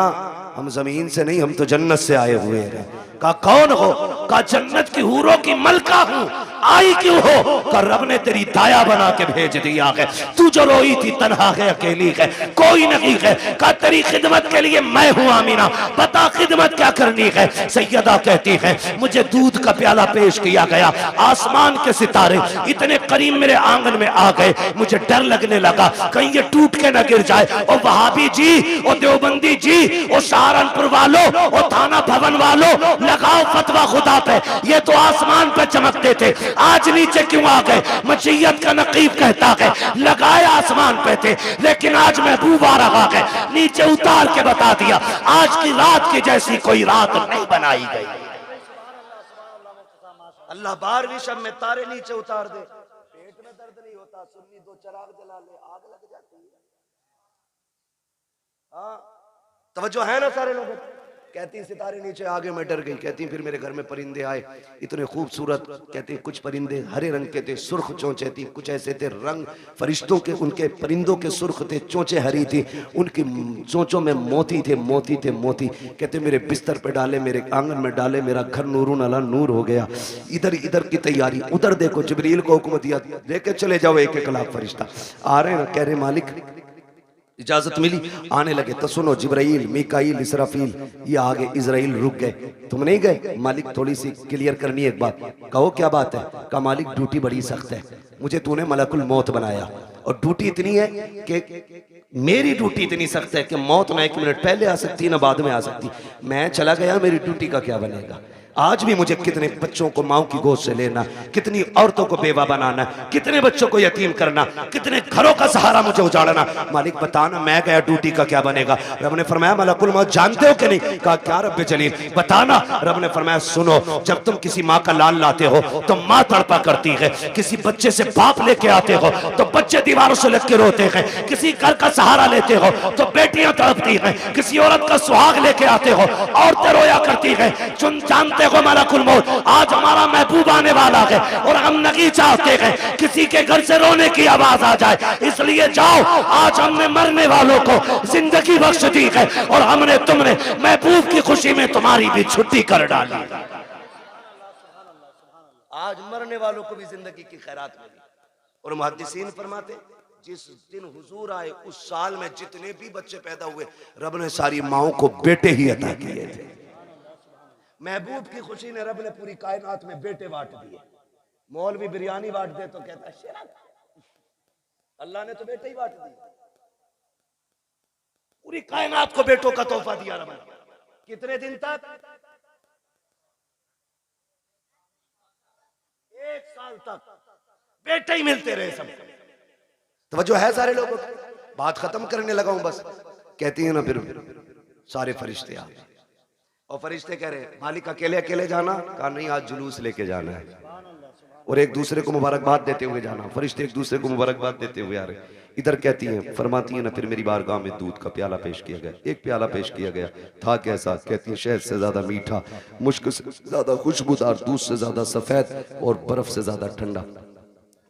हम जमीन से नहीं, हम तो जन्नत से आए हुए हैं। कहा कौन हो? कहा जन्नत की हूरों की मलका हूं। आई क्यों हो? कहा रब ने तेरी दाया बना के भेज दिया है। तू जो रोई थी तन्हा है, अकेली है, कोई नहीं है। कहा तेरी खिदमत के लिए मैं हूं आमीना, बता खिदमत क्या करनी है? सैयदा कहती है मुझे दूध का प्याला पेश किया गया, आसमान के सितारे इतने करीब मेरे आंगन में आ गए, मुझे डर लगने लगा कहीं ये टूट के न गिर जाए। ओ वहाबी जी, ओ देवबंदी जी, ओ सहारनपुर वालों, ओ थाना भवन वालों, लगाओ फतवा खुदा पे। ये तो आसमान पे चमकते थे, आज नीचे क्यों आ गए? मशीयत का नकीब कहता है लगाए आसमान पे थे, लेकिन आज महबूब आ रहा है, नीचे उतार के बता दिया आज की रात की जैसी कोई रात नहीं बनाई गई। अल्लाह 12वीं शब में तारे नीचे उतार दे, पेट में दर्द नहीं होता, सुन्नी 2 चिराग जला ले, आग लग जाती है। हाँ तवज्जो है ना सारे लोगों? कहती सितारे नीचे आगे मैं डर गई। कहती फिर मेरे घर में परिंदे आए, इतने खूबसूरत। कहती कुछ परिंदे हरे रंग के थे, सुर्ख चोंचे थी, कुछ ऐसे थे रंग फरिश्तों के, उनके परिंदों के सुर्ख थे, चोंचे हरी थी, उनकी चोंचों में मोती थे, मोती थे मोती। कहते मेरे बिस्तर पे डाले, मेरे आंगन में डाले, मेरा घर नूरुन अला नूर हो गया। इधर इधर की तैयारी, उधर देखो जिब्रील को हुक्म दिया लेके चले जाओ एक एक लाख फरिश्ता। आ रहे ना, कह रहे मालिक इजाजत मिली, आने लगे। तो सुनो जिब्राइल, मीकाईल, इसराफील, ये आगे इजराइल रुक गए। तुम नहीं गए? मालिक थोड़ी सी क्लियर करनी है एक बात। कहो क्या बात है? कहा मालिक ड्यूटी बड़ी सख्त है, मुझे तूने मलकुल मौत बनाया और ड्यूटी इतनी है कि मेरी ड्यूटी इतनी सख्त है कि मौत ना 1 मिनट पहले आ सकती ना बाद में आ सकती। मैं चला गया, मेरी ड्यूटी का क्या बनेगा? आज भी मुझे कितने बच्चों को माओ की गोद से लेना, कितनी औरतों को बेवा बनाना, कितने बच्चों को यतीम करना, कितने घरों का सहारा मुझे उजाड़ना। मालिक बताना मैं गया ड्यूटी का क्या बनेगा? रब ने फरमाया मलकुल मौत जानते हो कि नहीं? कहा क्या रब्बे जलील बताना। रब ने फरमाया सुनो, जब तुम किसी माँ का लाल लाते हो तो माँ तड़पा करती है, किसी बच्चे से बाप लेके आते हो तो बच्चे दीवारों से लग के रोते हैं, किसी घर का सहारा लेते हो तो बेटियां तड़पती हैं, किसी औरत का सुहाग लेके आते हो औरतें रोया करती हैं। जानते हो मलकुल मौत आज हमारा महबूब आने वाला है और हम नहीं चाहते हैं किसी के घर से रोने की आवाज आ जाए, इसलिए जाओ आज हमने मरने वालों को जिंदगी बख्श दी है और हमने तुमने महबूब की खुशी में तुम्हारी भी छुट्टी कर डाली। आज मरने वालों को भी जिंदगी की खैरात मिली। और मुहद्दिसीन फरमाते जिस दिन हुजूर आए उस साल में जितने भी बच्चे पैदा हुए रब ने सारी माओं को बेटे ही अता किए थे। महबूब की खुशी ने रब ने पूरी कायनात में बेटे बांट दिए। मौलवी बिरयानी बांट दे तो कहता है अल्लाह ने तो बेटे ही बांट दिए। पूरी कायनात को बेटों का तोहफा दिया रब ने। कितने दिन तक? 1 साल तक बेटे ही मिलते रहे सबको। तवज्जो है सारे लोगों की? बात खत्म करने लगा हूं बस। कहती है ना फिर सारे फरिश्ते आ गए और फरिश्ते कह रहे मालिक अकेले अकेले जाना? कहा नहीं आज जुलूस लेके जाना है और एक दूसरे को मुबारकबाद देते हुए जाना। फरिश्ते एक दूसरे को मुबारकबाद देते हुए आ रहे। इधर कहती हैं फरमाती है ना फिर मेरी बारगाह में दूध का प्याला पेश किया गया। एक प्याला पेश किया गया था कैसा? कहती है शहद से ज्यादा मीठा, मुश्क से ज्यादा खुशबूदार, दूध से ज्यादा सफेद और बर्फ से ज्यादा ठंडा।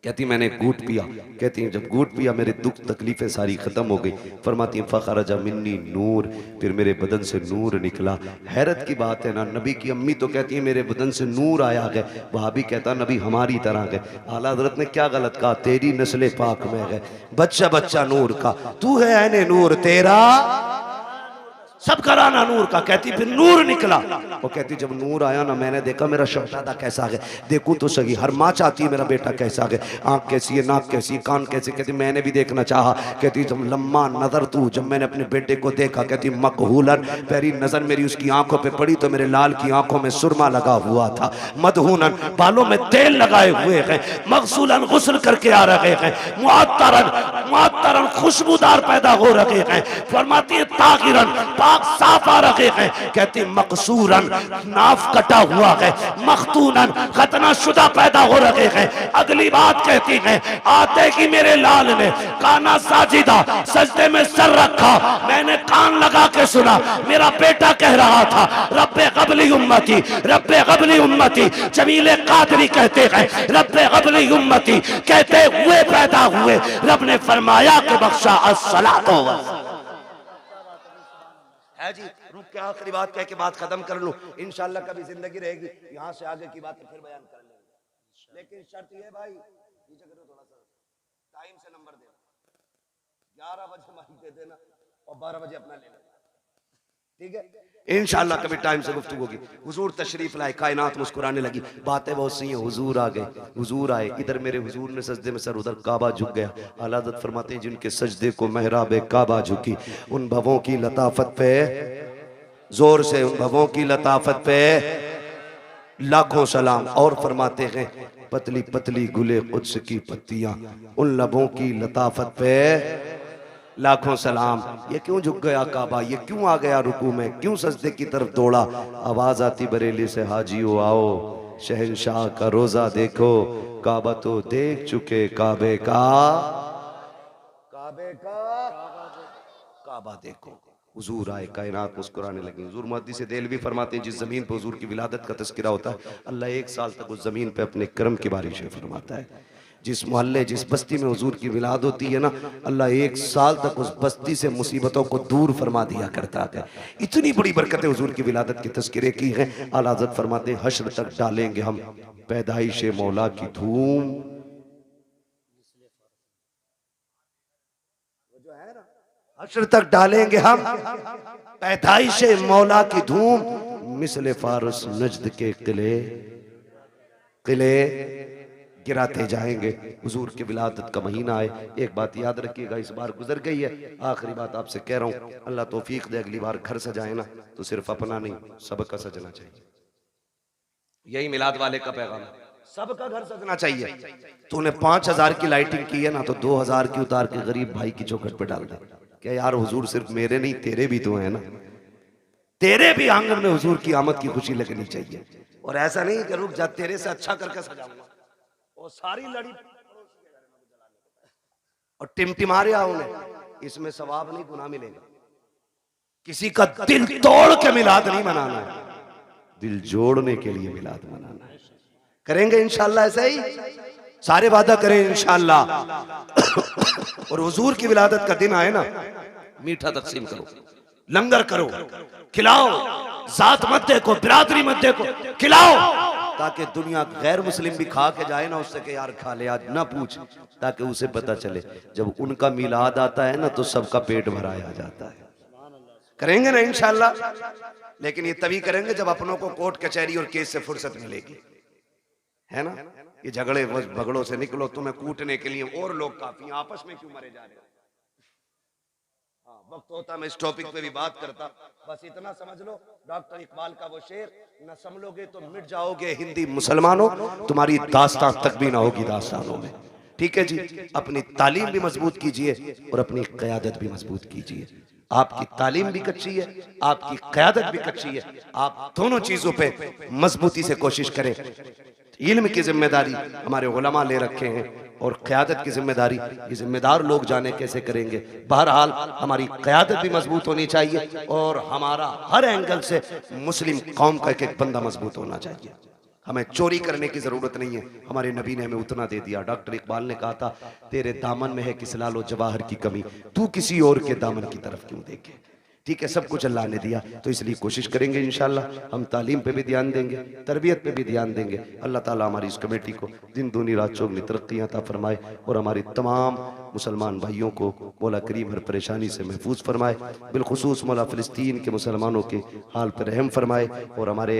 कहती मैंने घूट पिया। कहती हैं जब घूट पिया मेरे दुख तकलीफें सारी खत्म हो गई। फरमाती हैं फखरजा मिन्नी नूर, फिर मेरे बदन से नूर निकला। हैरत की बात है ना, नबी की अम्मी तो कहती है मेरे बदन से नूर आया गया, वहाबी कहता नबी हमारी तरह गए। आला हज़रत ने क्या गलत कहा? तेरी नस्ल पाक में गए, बच्चा बच्चा नूर का, तू है ऐने नूर, तेरा सब कराना नूर का। कहती फिर नूर निकला। वो कहती जब नूर आया ना मैंने देखा मेरा शहजादा कैसा है, देखूं तो सही। हर माँ चाहती है मेरा बेटा कैसा है, आंख कैसी है, नाक कैसी है, कान कैसे। कहती मैंने भी देखना चाहा। कहती जब लम्मा नजर तू, जब मैंने अपने बेटे को देखा, कहती मकहूलन, पहली नजर मेरी उसकी आंखों पे पड़ी तो मेरे लाल की आंखों में सुरमा लगा हुआ था। मदहूनन, बालों में तेल लगाए हुए हैं, मगसूलन गुस्ल करके आ रहे हैं, मुअत्तरन खुशबूदार पैदा हो रहे हैं। फरमाती है ताहिरन, पाक साफ आ रहे हैं। कहती मकसूरन, नाफ कटा हुआ है, मखतूनन, खतना शुदा पैदा हो रहे हैं। अगली बात कहती है, आते ही मेरे लाल ने काना साजिदा, सजदे में सर रखा, मैंने कान लगा के सुना, मेरा बेटा कह रहा था रब्बे क़ब्ली उम्मती, रब्बे क़ब्ली उम्मती। जमीले कादरी कहते हैं रब्बे क़ब्ली उम्मती कहते हुए पैदा हुए, रब ने फरमाया कि बख्शा अस्सलातो है जी। रुक के आखिरी बात कह के बात खत्म कर लूं, इंशाल्लाह कभी जिंदगी रहेगी यहाँ से आगे की बातें फिर बयान कर लेंगे। लेकिन शर्त ये भाई, नीचे करो थोड़ा सा, टाइम से नंबर देना, 11 बजे माइक दे देना और 12 बजे अपना ले लेना, ठीक है? इंशाल्लाह कभी टाइम से गुफ्तगू होगी। हुजूर तशरीफ लाए, कायनात मुस्कुराने लगी, बातें बहुत सी हैं। हुजूर आ गए, हुजूर आए, इधर मेरे हुजूर ने सजदे में सर, उधर काबा झुक गया। आला हज़रत फरमाते हैं जिनके सजदे को महराबे काबा झुकी, उन भवों की लताफत पे, जोर से, उन भवों की लताफत पे लाखों सलाम। और फरमाते हैं पतली पतली गुले कुद्स की पत्तियां, उन लबों की लताफत पे लाखों सलाम। ये क्यों झुक गया काबा, ये क्यों आ गया रुकू में, क्यों सजदे की तरफ दौड़ा? आवाज आती बरेली से, हाजियो आओ, शहंशाह का रोजा देखो, काबा तो देख चुके, काबे का, काबे का काबा देखो। हुजूर आए, कायनात मुस्कुराने लगी। हुजूर मुहद्दिस देलवी फरमाते हैं जिस जमीन पर हुजूर की विलादत का तस्करा होता है, अल्लाह 1 साल तक उस जमीन पे अपने करम की बारिशें फरमाता है। जिस मोहल्ले, जिस बस्ती में हुजूर की विलादत होती है ना, अल्लाह 1 साल तक उस बस्ती से मुसीबतों को दूर फरमा दिया करता है। इतनी बड़ी बरकतें हुजूर की विलादत की तस्करे की है। आला हज़रत फरमाते हैं हश्र तक डालेंगे हम पैदाइश मौला की धूम, हश्र तक डालेंगे हम पैदाइश मौला की धूम, मिसले फारस नजद के किले किले गिराते जाएंगे। हुजूर की विलादत का महीना है। एक बात याद रखिएगा, इस बार गुजर गई है, आखिरी बात आपसे कह रहा हूँ, अल्लाह तौफीक दे अगली बार घर सजाए ना तो सिर्फ अपना नहीं, सबका सजना चाहिए। यही मिलाद वाले का पैगाम है, सबका घर सजना चाहिए। तूने 5000 की लाइटिंग की है ना, तो 2000 की उतार के गरीब भाई की चौखट पे डाल दे। क्या यार, हुजूर सिर्फ मेरे नहीं तेरे भी तो है ना, तेरे भी आंगन में हुजूर की आमद की खुशी लगनी चाहिए। और ऐसा नहीं कि रुक जा, तेरे से अच्छा करके सजाऊंगा, वो सारी लड़ी और टिमटिमा रहा उन्हें, इसमें सवाब नहीं, गुनाह मिलेगा। किसी का दिल तोड़ के मिलाद नहीं मनाना है, दिल जोड़ने के लिए मिलाद मनाना है। करेंगे इंशाल्लाह ऐसा ही, सारे वादा करें इंशाल्लाह। और हुजूर की विलादत का दिन आए ना, मीठा तकसीम करो, लंगर करो, खिलाओ, जात मत देखो, बिरादरी मत देखो, खिलाओ, ताकि दुनिया गैर मुस्लिम भी खा के जाए ना, उससे के यार खा ले आज, ना पूछ, ताकि उसे पता चले जब उनका मिलाद आता है ना तो सबका पेट भराया जाता है। करेंगे ना इंशाल्लाह, लेकिन ये तभी करेंगे जब अपनों को कोर्ट कचहरी और केस से फुर्सत मिलेगी, है ना। ये झगड़े भगड़ों से निकलो, तुम्हें कूटने के लिए और लोग काफी, आपस में क्यों मरे जा रहे हो। वक्त होता मैं इस टॉपिक पे भी बात करता, बस इतना समझ लो, डॉक्टर इकबाल का वो शेर, न संभलोगे तो मिट जाओगे हिंदी मुसलमानों, तुम्हारी दास्तां तक भी ना होगी दास्तानों में। ठीक है जी, अपनी तालीम भी मजबूत कीजिए और अपनी क़यादत भी मजबूत कीजिए। आपकी तालीम भी कच्ची है, आपकी क़यादत भी कच्ची है, आप दोनों चीजों पे मजबूती से कोशिश करें। इल्म की जिम्मेदारी हमारे उलमा ले रखे हैं और क़यादत की जिम्मेदारी ये जिम्मेदार लोग जाने कैसे करेंगे। बहरहाल हमारी क़यादत भी मजबूत होनी चाहिए और हमारा हर एंगल से मुस्लिम कौम का एक बंदा मजबूत होना चाहिए। हमें चोरी करने की जरूरत नहीं है, हमारे नबी ने हमें उतना दे दिया। डॉक्टर इकबाल ने कहा था, तेरे दामन में है किस लालो जवाहर की कमी, तू किसी और के दामन की तरफ क्यों देखे। ठीक है, सब कुछ अल्लाह ने दिया, तो इसलिए कोशिश करेंगे इंशाल्लाह, हम तालीम पे भी ध्यान देंगे, तरबियत पे भी ध्यान देंगे। अल्लाह ताला हमारी इस कमेटी को दिन दूनी रात चौगनी तरक्की अता फरमाए और हमारी तमाम मुसलमान भाइयों को मौला करीम हर परेशानी से महफूज फरमाए। बिलखुसूस मौला फ़िलिस्तीन के मुसलमानों के हाल पर रहम फरमाए। और हमारे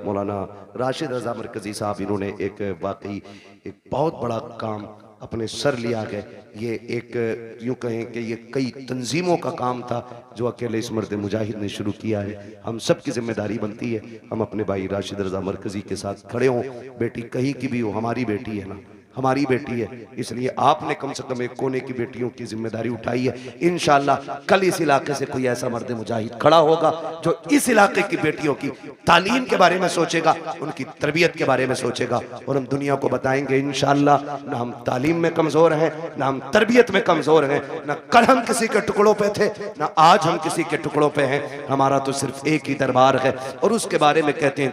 मौलाना राशिद रज़ा मरकज़ी साहब, इन्होंने एक वाकई एक बहुत बड़ा काम अपने सर लिया है। ये एक यूँ कहें कि ये कई तंजीमों का काम था जो अकेले इस मर्द मुजाहिद ने शुरू किया है। हम सब की जिम्मेदारी बनती है, हम अपने भाई राशिद रज़ा मरकज़ी के साथ खड़े हों। बेटी कहीं की भी हो, हमारी बेटी है ना, हमारी बेटी है, इसलिए आपने कम से कम एक कोने की बेटियों की जिम्मेदारी उठाई है। इंशाअल्लाह कल इस इलाके से कोई ऐसा मर्द मुजाहिद खड़ा होगा जो इस इलाके की बेटियों की तालीम के बारे में सोचेगा, उनकी तरबियत के बारे में सोचेगा, और हम दुनिया को बताएंगे इंशाअल्लाह ना हम तालीम में कमजोर हैं, ना हम तरबियत में कमजोर हैं, ना कल हम किसी के टुकड़ों पे थे, ना आज हम किसी के टुकड़ों पे हैं। हमारा तो सिर्फ एक ही दरबार है, और उसके बारे में कहते हैं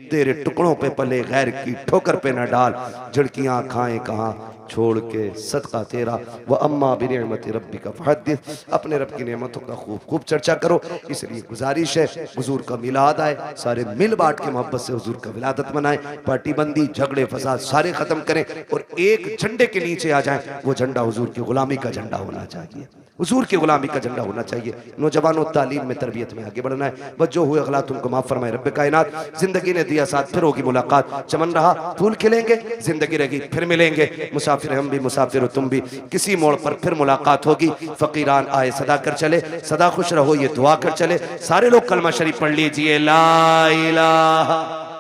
तेरे टुकड़ों पे पले गैर की ठोकर पे न डाल, झड़कियां खाएं कहाँ छोड़ के सदका तेरा, व अम्मा बिनिअमति रब्बिका फहद्दिस, अपने रब की नेमतों का खूब खूब चर्चा करो। इसलिए गुजारिश है हुजूर का मिलाद आए, सारे मिल बांट के मोहब्बत से हुजूर का विलादत मनाएं, पार्टी बंदी झगड़े फसाद सारे खत्म करें और एक झंडे के नीचे आ जाएं। वो झंडा हुजूर की गुलामी का झंडा होना चाहिए, हुजूर की गुलामी का झंडा होना चाहिए। नौजवानों तालीम में तरबियत में आगे बढ़ना है। बस जो हुए अगला तुमको माफ फरमाए रब्बे कायनात। जिंदगी ने दिया साथ, फिर होगी मुलाकात, चमन रहा फूल खिलेंगे, जिंदगी रहेगी फिर मिलेंगे। मुसाफिर हम भी, मुसाफिर हो तुम भी, किसी मोड़ पर फिर मुलाकात होगी। फकीरान आए सदा कर चले, सदा खुश रहो ये दुआ कर चले। सारे लोग कलमा शरीफ पढ़ लीजिए, ला इलाहा